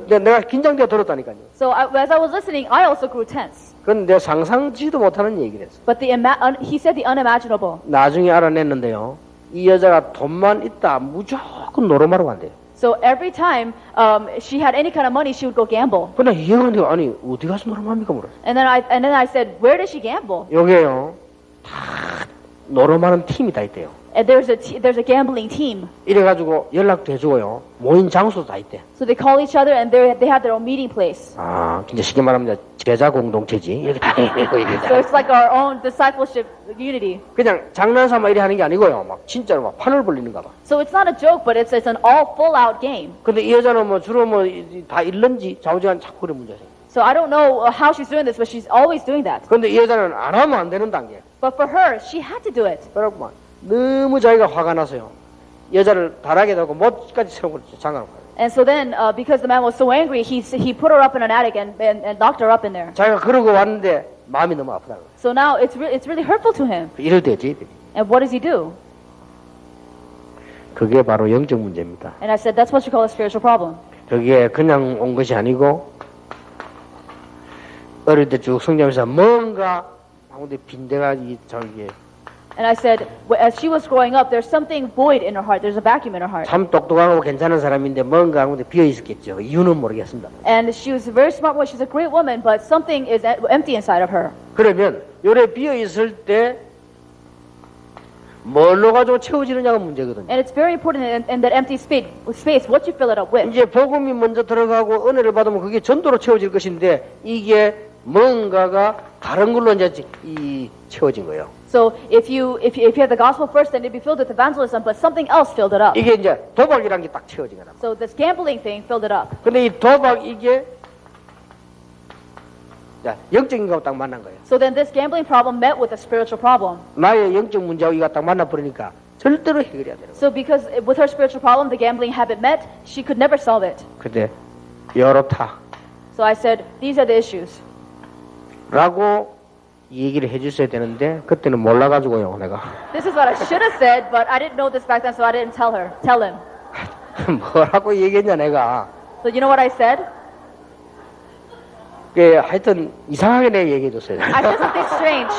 내가 긴장되어 들었다니까요. So as I was listening, I also grew tense. 그건 내가 상상지도 못하는 얘기를 했어. But he said the unimaginable. 나중에 알아냈는데요. 이 여자가 돈만 있다 무조건 노름하러 간대요. So every time she had any kind of money, she would go gamble. 근데 이해가 안 돼요. 아니 어디 가서 노름합니까 물어. And then I said, where does she gamble? 여기에요. 다 노름하는 팀이 다 있대요. And there's a gambling team. 이래가지고 연락도 해주고요. 모인 장소도 다 있대. So they call each other, and they have their own meeting place. 아, 진짜 쉽게 말하면 제자 공동체지. 이렇게 다 있고 이게 So it's like our own discipleship unity. 그냥 장난삼아 이래 하는 게 아니고요. 막 진짜로 막 판을 벌리는가 봐. So it's not a joke, but it's an all full-out game. 근데 이 여자는 뭐 주로 뭐 다 잃는지 좌우지간 자꾸 그런 문제세요. So I don't know how she's doing this, but she's always doing that. 근데 이 여자는 안 하면 안 되는 단계. But for her, she had to do it. 그렇구만. 너무 자기가 화가 나서요. 여자를 다락에 두고 못까지 세우고 장난을 봐요. And so then, because the man was so angry, he put her up in an attic and locked her up in there. 자기가 그러고 왔는데 마음이 너무 아프다는 거예요. So now it's really hurtful to him. 이럴 때지. And what does he do? 그게 바로 영적 문제입니다. And I said, that's what you call a spiritual problem. 그게 그냥 온 것이 아니고 어릴 때 쭉 성장하면서 뭔가 아무데 빈대가 이 저기 And I said, as she was growing up, there's something void in her heart. There's a vacuum in her heart. 참 똑똑하고 괜찮은 사람인데 뭔가 아무데 비어 있었겠죠. 이유는 모르겠습니다. And she was a very smart woman. She's a great woman, but something is empty inside of her. 그러면 요래 비어 있을 때 뭘로 가지고 채워지느냐가 문제거든요. And it's very important in that empty space, what you fill it up with. 이제 복음이 먼저 들어가고 은혜를 받으면 그게 전도로 채워질 것인데 이게 뭔가가 다른 걸로 이제 이 채워진 거예요. So if you have the gospel first, then it'd be filled with evangelism, but something else filled it up. 이게 이제 도박이라는 게 딱 채워진 거란 말이에요. So this gambling thing filled it up. 근데 이 도박 이게 자, 영적인 거하고 딱 만난 거예요. So then this gambling problem met with a spiritual problem. 나의 영적 문제하고 이거 딱 만나버리니까 절대로 해결이 안 되는 거예요. So because with her spiritual problem, the gambling habit met, she could never solve it. 근데 이렇다 So I said, these are the issues. 라고 얘기를 해줬어야 되는데 그때는 몰라가지고요 내가 This is what I should have said, but I didn't know this back then, so I didn't tell him. 뭐라고 얘기했냐 내가 So you know what I said? 그 하여튼 이상하게 내가 얘기해줬어요. I said something strange.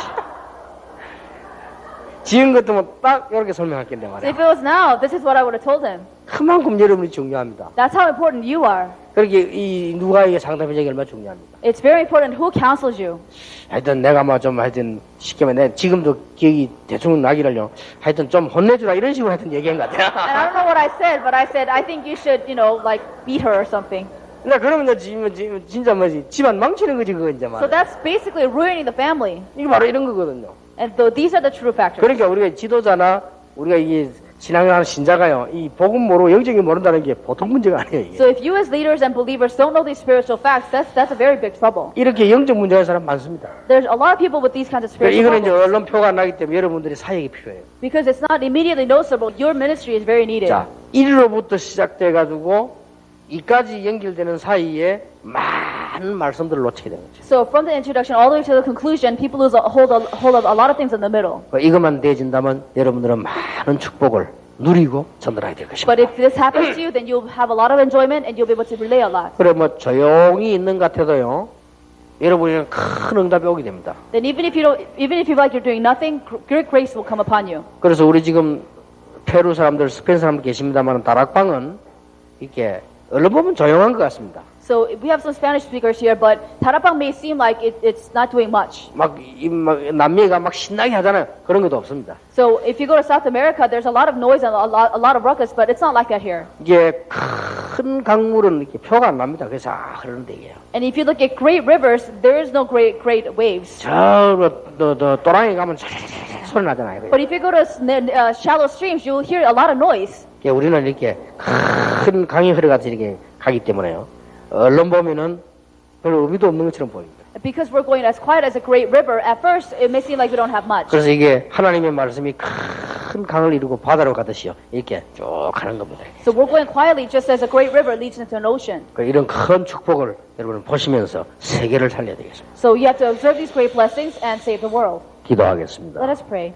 지은 것도 딱 이렇게 설명할 건데 So 말이야. if it was now, this is what I would have told him. 그만큼 여러분이 중요합니다. That's how important you are. 그렇게 이 누가에게 상담해주기 얼마나 중요합니다. It's very important who counsels you. 하여튼 내가 뭐 좀 하여튼 쉽게 말해 지금도 기억이 대충 나기를요. 하여튼 좀 혼내주라 이런 식으로 하여튼 얘기한 것 And I 같아요. don't know what I said, but I said, I think you should, like beat her or something. 나 그러면 진짜 뭐지 집안 망치는 거지 그거 이제 So 말이야. that's basically ruining the family. 이게 바로 이런 거거든요. And so these are the true factors. 그러니까 우리가 지도자나 우리가 이게 신앙하는 신자가요, 이 복음 모르고 영적인 모른다는 게 보통 문제가 아니에요. 이게. So if you as leaders and believers don't know these spiritual facts, that's a very big trouble. 이렇게 영적 문제가 사람 많습니다. There's a lot of people with these kinds of 그러니까 spiritual 이거는 이제 problems. 언론표가 나기 때문에 여러분들이 사역이 필요해요. Because it's not immediately noticeable. Your ministry is very needed. 자, 1로부터 시작돼 가지고 이까지 연결되는 사이에 많은 말씀들을 놓치게 되는 거죠. So from the introduction all the way to the conclusion, people lose hold of a lot of things in the middle. 이것만 되어진다면 여러분들은 많은 축복을 누리고 전달하게 될 것입니다. But if this happens to you, then you'll have a lot of enjoyment and you'll be able to relay a lot. 그래 뭐 조용히 있는 것 같아도요, 여러분에게는 큰 응답이 오게 됩니다. Then even if you feel like you're doing nothing, great grace will come upon you. 그래서 우리 지금 페루 사람들, 스페인 사람들 계십니다만 다락방은 이렇게 얼른 보면 조용한 것 같습니다. So we have some Spanish speakers here, but Tarapang may seem like it's not doing much. 막 남미가 막 신나게 하잖아요. 그런 것도 없습니다. So if you go to South America, there's a lot of noise and a lot of ruckus, but it's not like that here. 이게 큰 강물은 이렇게 표가 안 납니다. 그래서 흐르는데 이게요. And if you look at great rivers, there is no great waves. 저 또랑이 가면 소리 나잖아요. But if you go to shallow streams, you will hear a lot of noise. 우리는 이렇게 큰 강이 흐르가서 이렇게 가기 때문에요. 얼른 보면은 별 의미도 없는 것처럼 보입니다. Because we're going as quiet as a great river, at first it may seem like we don't have much. 그래서 이게 하나님의 말씀이 큰 강을 이루고 바다로 가듯이요. 이렇게 쭉 가는 겁니다. So we're going quietly just as a great river leads into an ocean. 이런 큰 축복을 여러분 보시면서 세계를 살려야 되겠습니다. So you have to observe these great blessings and save the world. 기도하겠습니다. Let us pray.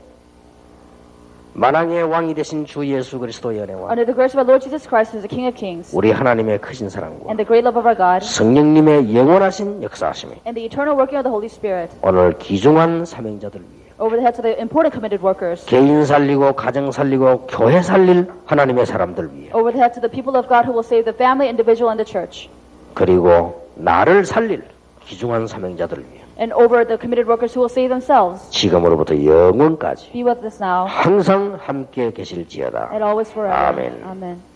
만왕의 왕이 되신 주 예수 그리스도의 은혜와 Under the grace of our Lord Jesus Christ, who is the King of Kings, 우리 하나님의 크신 사랑과 and the great love of our God, 성령님의 영원하신 역사하심이 and the eternal working of the Holy Spirit, 오늘 귀중한 사명자들 위해 over the heads of the important committed workers, 개인 살리고 가정 살리고 교회 살릴 하나님의 사람들 위해 over the heads of the people of God who will save the family, individual, and the church, 그리고 나를 살릴 귀중한 사명자들 위해 and over the committed workers who will save themselves, 지금으로부터 영원까지 be with us now 항상 함께 계실지어다. and always forever. 아멘. Amen.